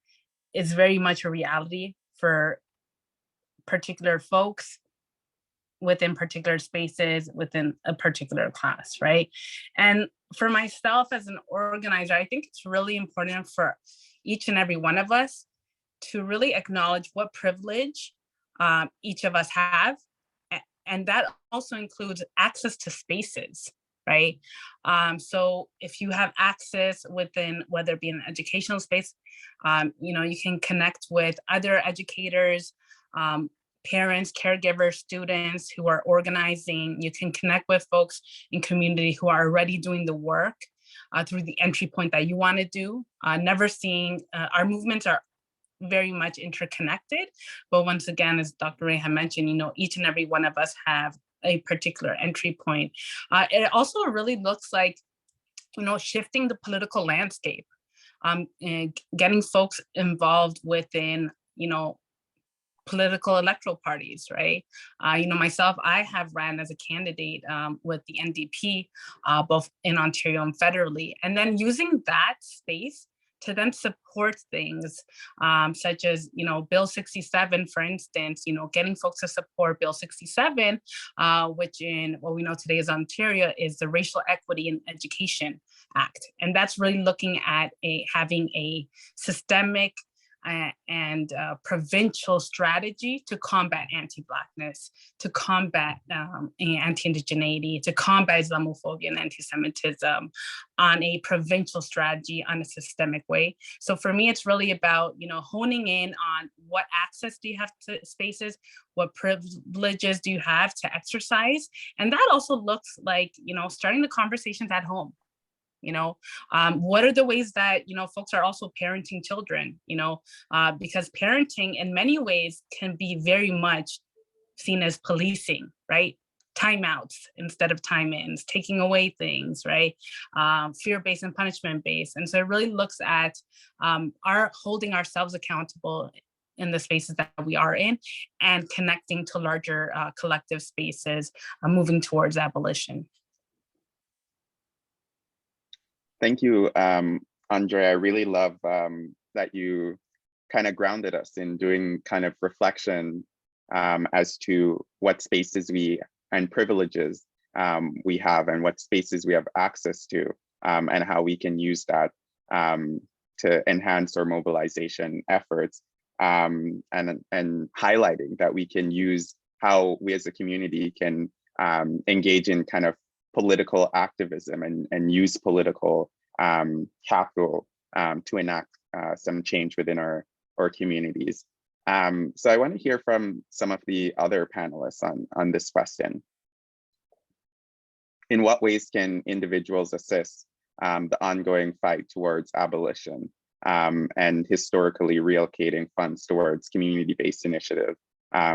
is very much a reality for particular folks within particular spaces within a particular class, right? And for myself as an organizer, I think it's really important for each and every one of us to really acknowledge what privilege each of us have. And that also includes access to spaces, right? So if you have access within, whether it be an educational space, you can connect with other educators, parents, caregivers, students who are organizing. You can connect with folks in community who are already doing the work through the entry point that you want to do. Never seeing, our movements are very much interconnected, but once again, as Dr. Ray had mentioned, each and every one of us have a particular entry point. It also really looks like, shifting the political landscape, and getting folks involved within, political electoral parties, right? Myself, I have ran as a candidate with the NDP, both in Ontario and federally, and then using that space to then support things such as, Bill 67, for instance, getting folks to support Bill 67, which in what we know today as Ontario is the Racial Equity in Education Act. And that's really looking at having a systemic and provincial strategy to combat anti-Blackness, to combat anti-Indigeneity, to combat Islamophobia and anti-Semitism on a provincial strategy, on a systemic way. So for me, it's really about, honing in on what access do you have to spaces, what privileges do you have to exercise? And that also looks like, starting the conversations at home. What are the ways that, folks are also parenting children, because parenting in many ways can be very much seen as policing, right? Timeouts instead of time-ins, taking away things, right? Fear-based and punishment-based. And so it really looks at our holding ourselves accountable in the spaces that we are in and connecting to larger collective spaces, moving towards abolition. Thank you, Andrea. I really love that you kind of grounded us in doing kind of reflection as to what spaces and privileges we have and what spaces we have access to, and how we can use that to enhance our mobilization efforts, and highlighting that we can use how we as a community can engage in kind of political activism and use political capital to enact some change within our communities. So I want to hear from some of the other panelists on this question. In what ways can individuals assist the ongoing fight towards abolition and historically relocating funds towards community-based initiative,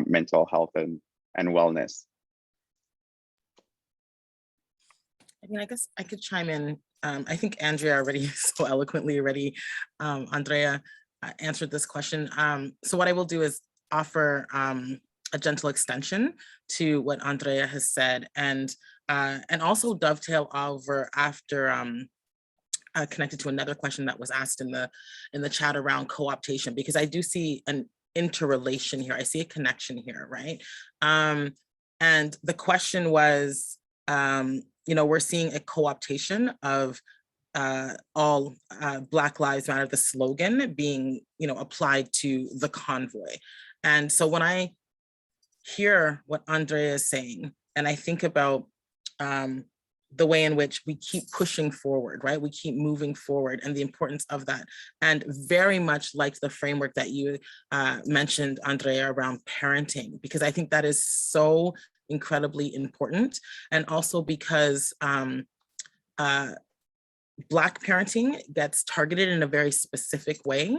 mental health and wellness? I mean, I guess I could chime in. I think Andrea already so eloquently Andrea answered this question. So what I will do is offer a gentle extension to what Andrea has said, and also dovetail over after connected to another question that was asked in the chat around co-optation, because I do see an interrelation here. I see a connection here, right? And the question was, we're seeing a co-optation of all Black Lives Matter, the slogan being, applied to the convoy. And so when I hear what Andrea is saying, and I think about the way in which we keep pushing forward, right? We keep moving forward and the importance of that. And very much like the framework that you mentioned, Andrea, around parenting, because I think that is so incredibly important. And also because Black parenting gets targeted in a very specific way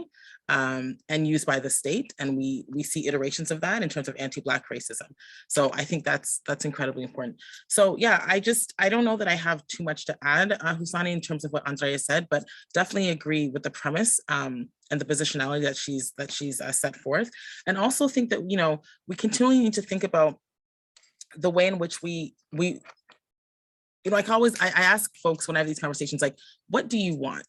and used by the state. And we see iterations of that in terms of anti-Black racism. So I think that's incredibly important. So yeah, I don't know that I have too much to add, Husoni, in terms of what Andrea said, but definitely agree with the premise and the positionality that she's set forth. And also think that, you know, we continually need to think about the way in which we you know, I ask folks when I have these conversations, like, what do you want?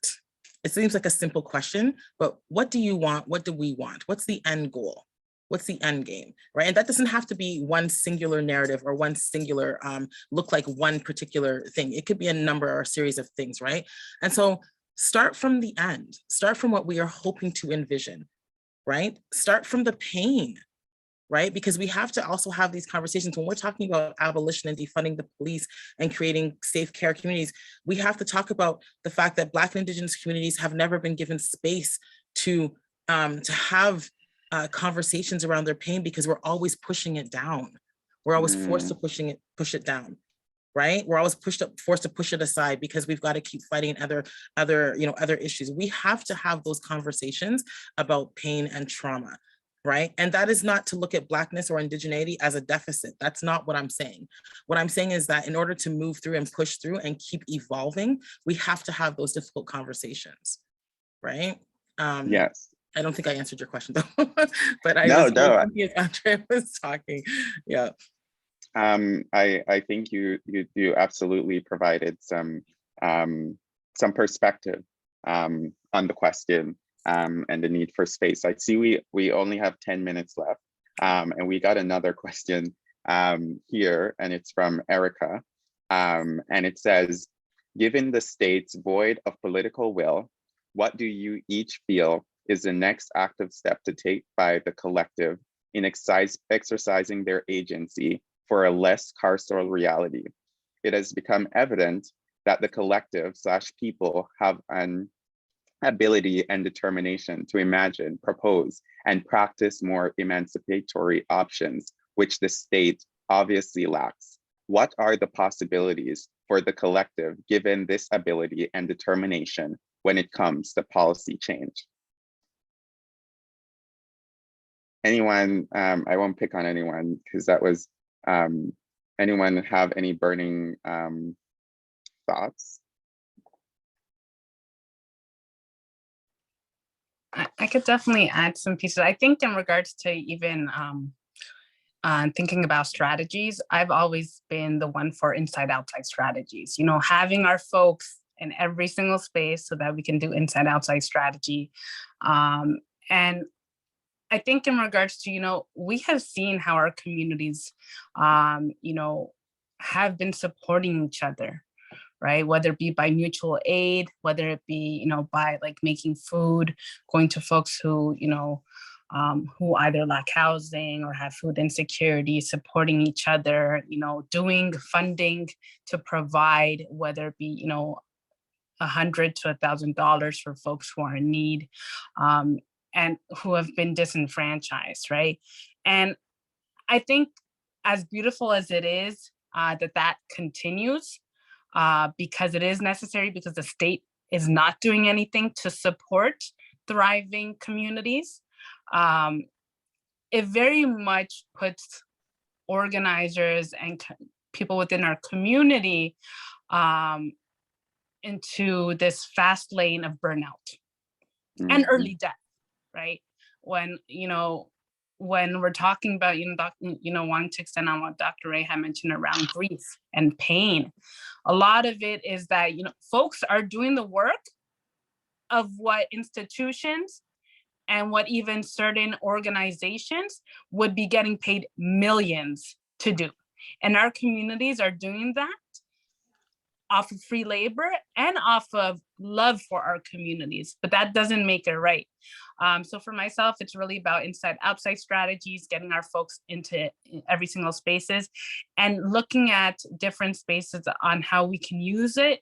It seems like a simple question, but what do you want? What do we want? What's the end goal? What's the end game, right? And that doesn't have to be one singular narrative or one singular, look like one particular thing. It could be a number or a series of things, right? And so start from the end, start from what we are hoping to envision, right? Start from the pain, right? Because we have to also have these conversations when we're talking about abolition and defunding the police and creating safe care communities. We have to talk about the fact that Black and Indigenous communities have never been given space to have conversations around their pain, because we're always pushing it down. We're always forced to push it down, right? We're always forced to push it aside because we've got to keep fighting other issues. We have to have those conversations about pain and trauma. Right? And that is not to look at Blackness or indigeneity as a deficit. That's not what I'm saying. What I'm saying is that in order to move through and push through and keep evolving, we have to have those difficult conversations, right? Yes. I don't think I answered your question though, but I No, was no. as Andrea was talking. Yeah. I think you absolutely provided some perspective on the question. And the need for space. I see we only have 10 minutes left, and we got another question here, and it's from Erica, and it says, given the state's void of political will, what do you each feel is the next active step to take by the collective in exercising their agency for a less carceral reality? It has become evident that the collective / people have an ability and determination to imagine, propose, and practice more emancipatory options, which the state obviously lacks. What are the possibilities for the collective given this ability and determination when it comes to policy change? Anyone, I won't pick on anyone because that was, anyone have any burning thoughts? I could definitely add some pieces. I think in regards to even thinking about strategies, I've always been the one for inside-outside strategies. You know, having our folks in every single space so that we can do inside-outside strategy. And I think in regards to, you know, we have seen how our communities, you know, have been supporting each other. Right? Whether it be by mutual aid, whether it be, you know, by like making food, going to folks who, you know, who either lack housing or have food insecurity, supporting each other, you know, doing funding to provide, whether it be, you know, $100 to $1,000 for folks who are in need and who have been disenfranchised, right? And I think as beautiful as it is that continues, because it is necessary, because the state is not doing anything to support thriving communities. It very much puts organizers and people within our community into this fast lane of burnout and early death, right? When, you know, when we're talking about, wanting to extend on what Dr. Ray had mentioned around grief and pain, a lot of it is that, you know, folks are doing the work of what institutions and what even certain organizations would be getting paid millions to do. And our communities are doing that off of free labor and off of love for our communities, but that doesn't make it right. So for myself, it's really about inside outside strategies, getting our folks into every single spaces and looking at different spaces on how we can use it.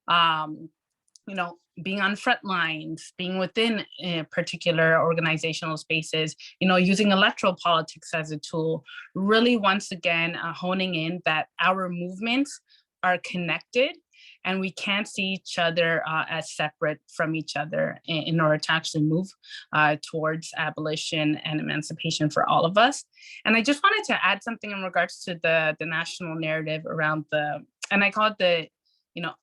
You know, being on front lines, being within particular organizational spaces, you know, using electoral politics as a tool, really once again, honing in that our movements are connected and we can't see each other as separate from each other in order to actually move towards abolition and emancipation for all of us. And I just wanted to add something in regards to the national narrative around and I call it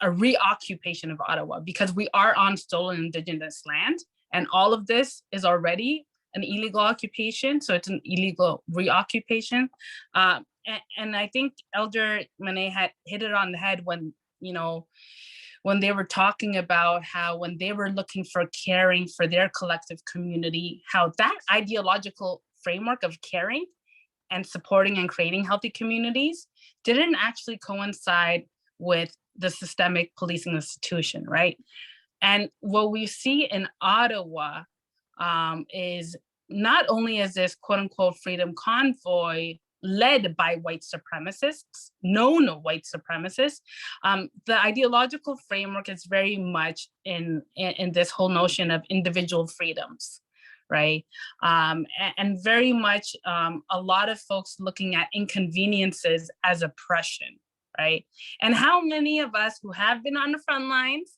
a reoccupation of Ottawa, because we are on stolen Indigenous land, and all of this is already an illegal occupation, so it's an illegal reoccupation. And I think Elder Ma-Nee had hit it on the head when they were talking about how when they were looking for caring for their collective community, how that ideological framework of caring and supporting and creating healthy communities didn't actually coincide with the systemic policing institution, right? And what we see in Ottawa is not only is this quote unquote freedom convoy led by white supremacists, known white supremacists, the ideological framework is very much in this whole notion of individual freedoms, right? And very much a lot of folks looking at inconveniences as oppression, right? And how many of us who have been on the front lines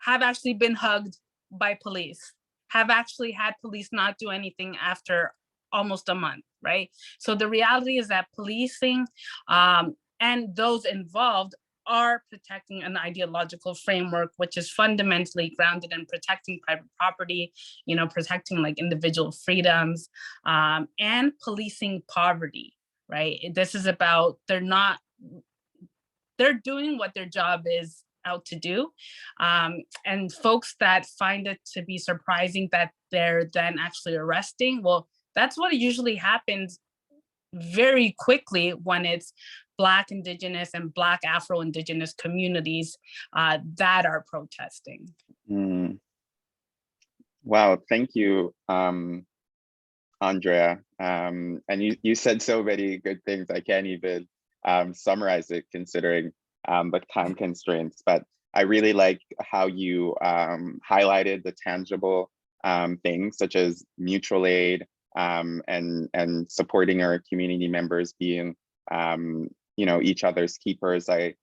have actually been hugged by police, have actually had police not do anything after almost a month, right? So the reality is that policing and those involved are protecting an ideological framework, which is fundamentally grounded in protecting private property, protecting like individual freedoms, and policing poverty, right? This is about, they're doing what their job is out to do. And folks that find it to be surprising that they're then actually arresting, well, that's what usually happens very quickly when it's Black, Indigenous, and Black Afro-Indigenous communities that are protesting. Mm. Wow, thank you, Andrea. And you said so many good things. I can't even summarize it considering the time constraints, but I really like how you highlighted the tangible things such as mutual aid and supporting our community members being each other's keepers. I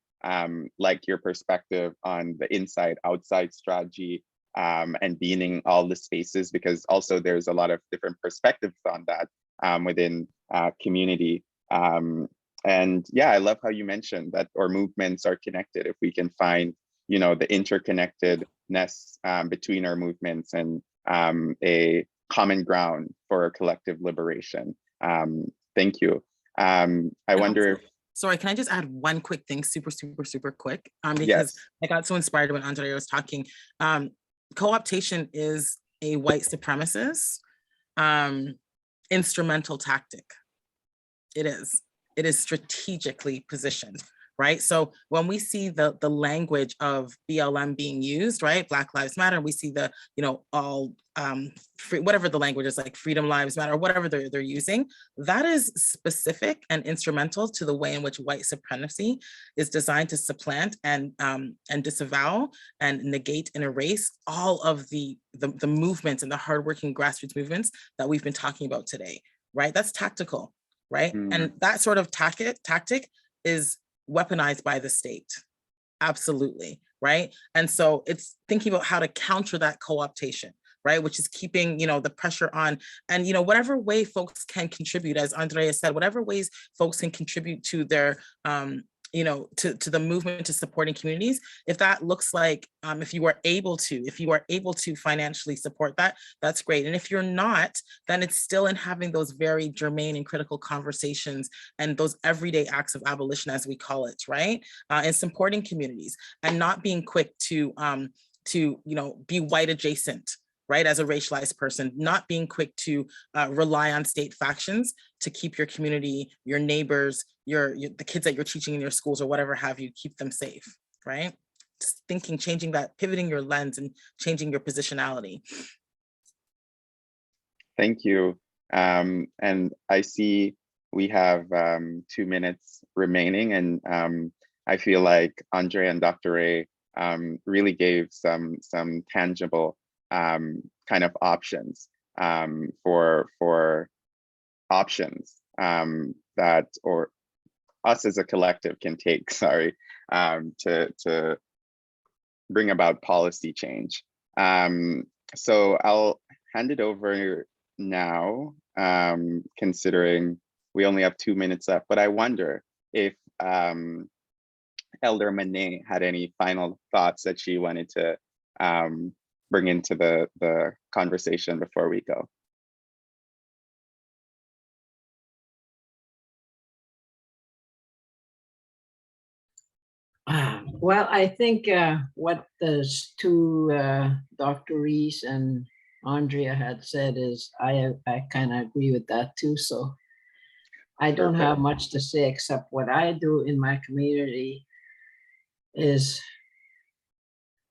like your perspective on the inside outside strategy and being in all the spaces, because also there's a lot of different perspectives on that within community. And yeah, I love how you mentioned that our movements are connected. If we can find, the interconnectedness between our movements and a common ground for collective liberation. Thank you. I wonder if... Sorry, can I just add one quick thing, super, super, super quick? Because yes. I got so inspired when Andrea was talking. Co-optation is a white supremacist instrumental tactic. It is strategically positioned, right? So when we see the language of BLM being used, right? Black Lives Matter, we see the, all, whatever the language is, like Freedom Lives Matter, or whatever they're using, that is specific and instrumental to the way in which white supremacy is designed to supplant and disavow and negate and erase all of the movements and the hardworking grassroots movements that we've been talking about today, right? That's tactical, right? And that sort of tactic is weaponized by the state. Absolutely, right? And so it's thinking about how to counter that co-optation, right? Which is keeping, the pressure on, and, whatever way folks can contribute, as Andrea said, whatever ways folks can contribute to their, to the movement, to supporting communities. If that looks like, if you are able to financially support that, that's great. And if you're not, then it's still in having those very germane and critical conversations and those everyday acts of abolition, as we call it, right? And supporting communities and not being quick to be white adjacent, right? As a racialized person, not being quick to rely on state factions to keep your community, your neighbors, the kids that you're teaching in your schools or whatever have you, keep them safe, right? Just thinking, changing that, pivoting your lens and changing your positionality. Thank you. And I see we have 2 minutes remaining, and I feel like Andre and Dr. Rai really gave some tangible kind of options for options that, or us as a collective can take, to bring about policy change. So I'll hand it over now, considering we only have 2 minutes left, but I wonder if Elder Ma-Nee had any final thoughts that she wanted to bring into the conversation before we go. Well, I think what those two, Dr. Reece and Andrea had said is, I kind of agree with that too. So I don't have much to say except what I do in my community is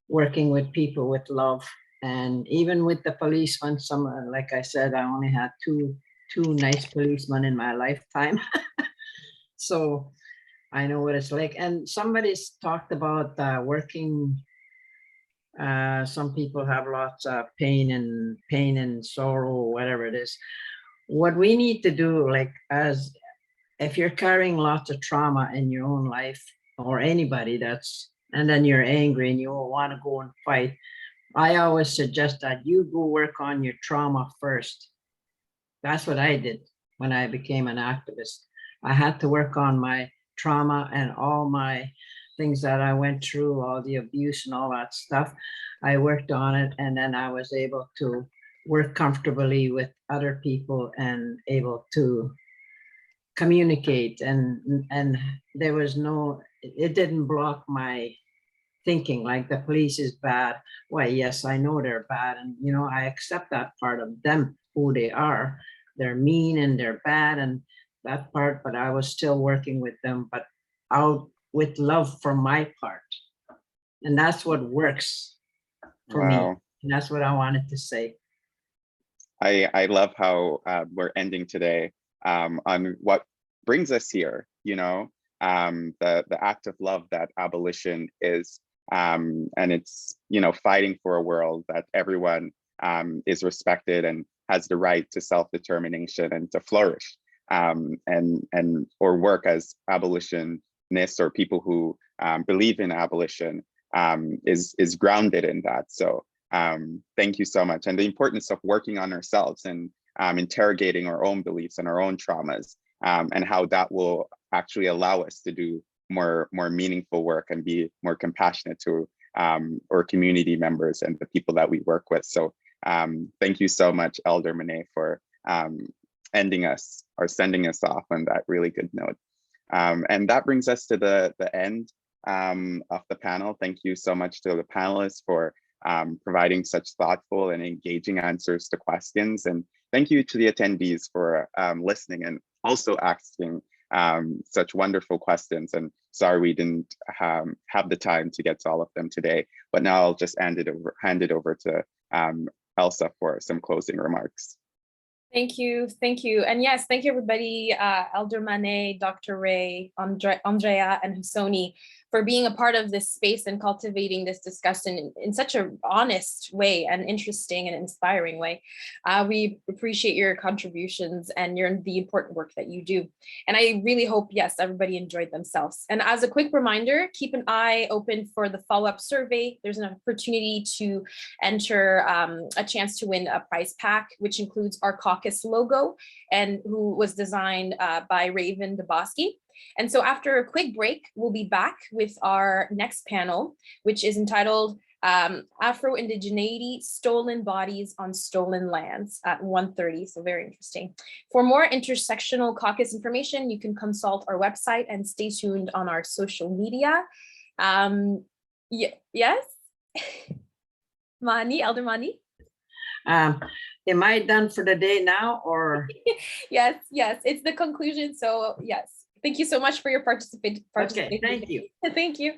working with people with love. And even with the policemen, like I said, I only had two nice policemen in my lifetime. So I know what it's like. And somebody's talked about working. Some people have lots of pain and sorrow, whatever it is. What we need to do, like, as if you're carrying lots of trauma in your own life, or anybody and then you're angry and you want to go and fight, I always suggest that you go work on your trauma first. That's what I did when I became an activist. I had to work on my trauma and all my things that I went through, all the abuse and all that stuff. I worked on it, and then I was able to work comfortably with other people and able to communicate, and there was no, it didn't block my thinking like the police is bad. Why, yes, I know they're bad, and I accept that part of them, who they are. They're mean and they're bad, and that part, but I was still working with them, but out with love from my part. And that's what works for me. And that's what I wanted to say. I love how we're ending today on what brings us here, the act of love that abolition is. And it's, fighting for a world that everyone is respected and has the right to self-determination and to flourish, or work as abolitionists or people who believe in abolition is grounded in that. So thank you so much. And the importance of working on ourselves and interrogating our own beliefs and our own traumas, and how that will actually allow us to do more meaningful work and be more compassionate to our community members and the people that we work with. So thank you so much, Elder Ma-Nee, for ending us or sending us off on that really good note. And that brings us to the end of the panel. Thank you so much to the panelists for providing such thoughtful and engaging answers to questions. And thank you to the attendees for listening and also asking such wonderful questions. And sorry we didn't have the time to get to all of them today, but now I'll just hand it over to Elsa for some closing remarks. Thank you. And yes, thank you everybody, Elder Ma-Nee, Dr. Rai, Andrea, and Husoni, for being a part of this space and cultivating this discussion in such an honest way and interesting and inspiring way. We appreciate your contributions and the important work that you do. And I really hope, yes, everybody enjoyed themselves. And as a quick reminder, keep an eye open for the follow-up survey. There's an opportunity to enter a chance to win a prize pack, which includes our caucus logo, and who was designed by Raven Dubosky. And so after a quick break, we'll be back with our next panel, which is entitled Afro-Indigeneity, Stolen Bodies on Stolen Lands at 1:30, so very interesting. For more intersectional caucus information, you can consult our website and stay tuned on our social media. Yes? Ma-Nee, Elder Ma-Nee? Am I done for the day now, or? Yes, it's the conclusion, so yes. Thank you so much for your participation. Okay, thank you. Thank you.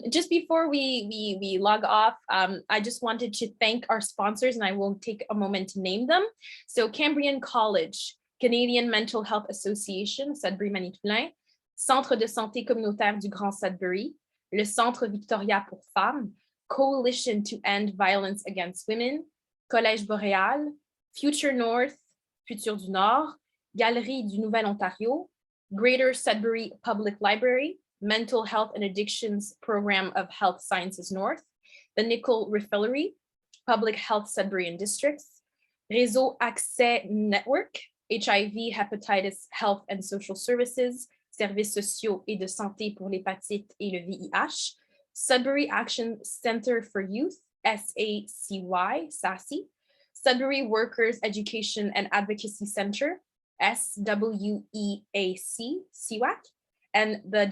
Just before we log off, I just wanted to thank our sponsors, and I will take a moment to name them. So Cambrian College, Canadian Mental Health Association, Sudbury-Manitoulin, Centre de santé communautaire du Grand Sudbury, le Centre Victoria pour Femmes, Coalition to End Violence Against Women, Collège Boréal, Future North, Futur du Nord, Galerie du Nouvel Ontario, Greater Sudbury Public Library, Mental Health and Addictions Program of Health Sciences North, the Nickel Refinery, Public Health Sudbury and Districts, Réseau Accès Network, HIV, Hepatitis, Health and Social Services, Services sociaux et de santé pour l'hépatite et le VIH, Sudbury Action Center for Youth, SACY, Sudbury Workers Education and Advocacy Center, SWEAC, CWAC, and the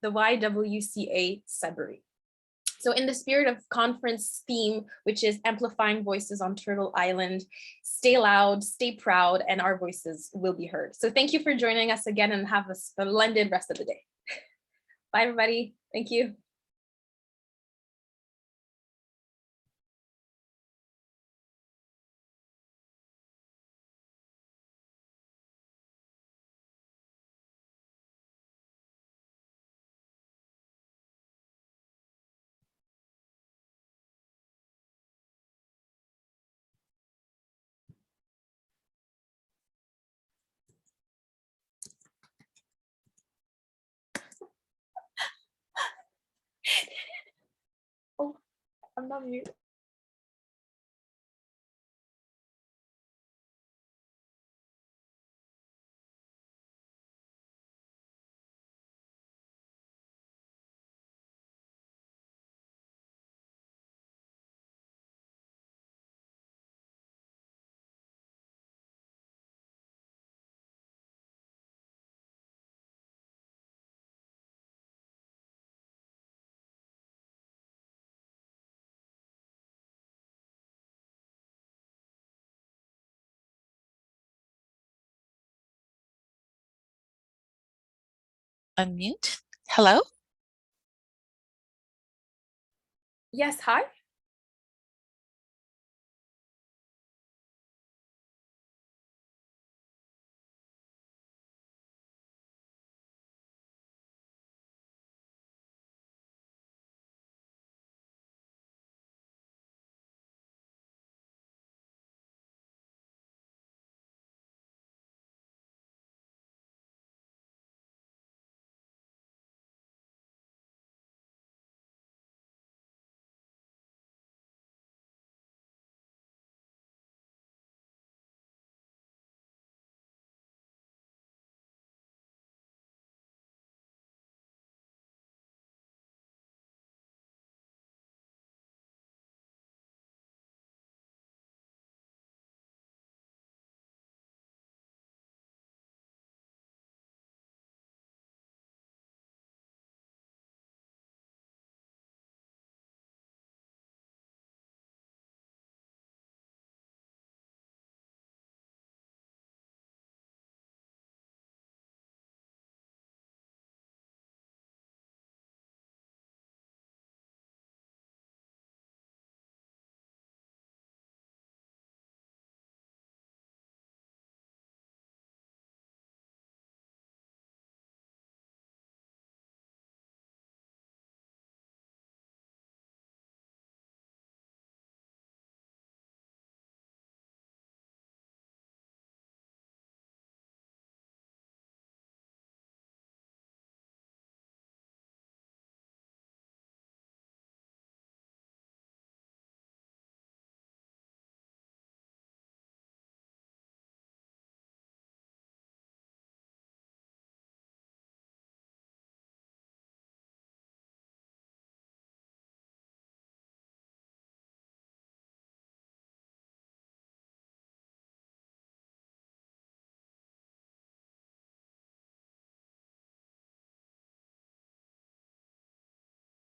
YWCA Sudbury. So in the spirit of conference theme, which is amplifying voices on Turtle Island, stay loud, stay proud, and our voices will be heard. So thank you for joining us again, and have a splendid rest of the day. Bye, everybody. Thank you. Oh, I'm not mute. Unmute. Hello? Yes, hi.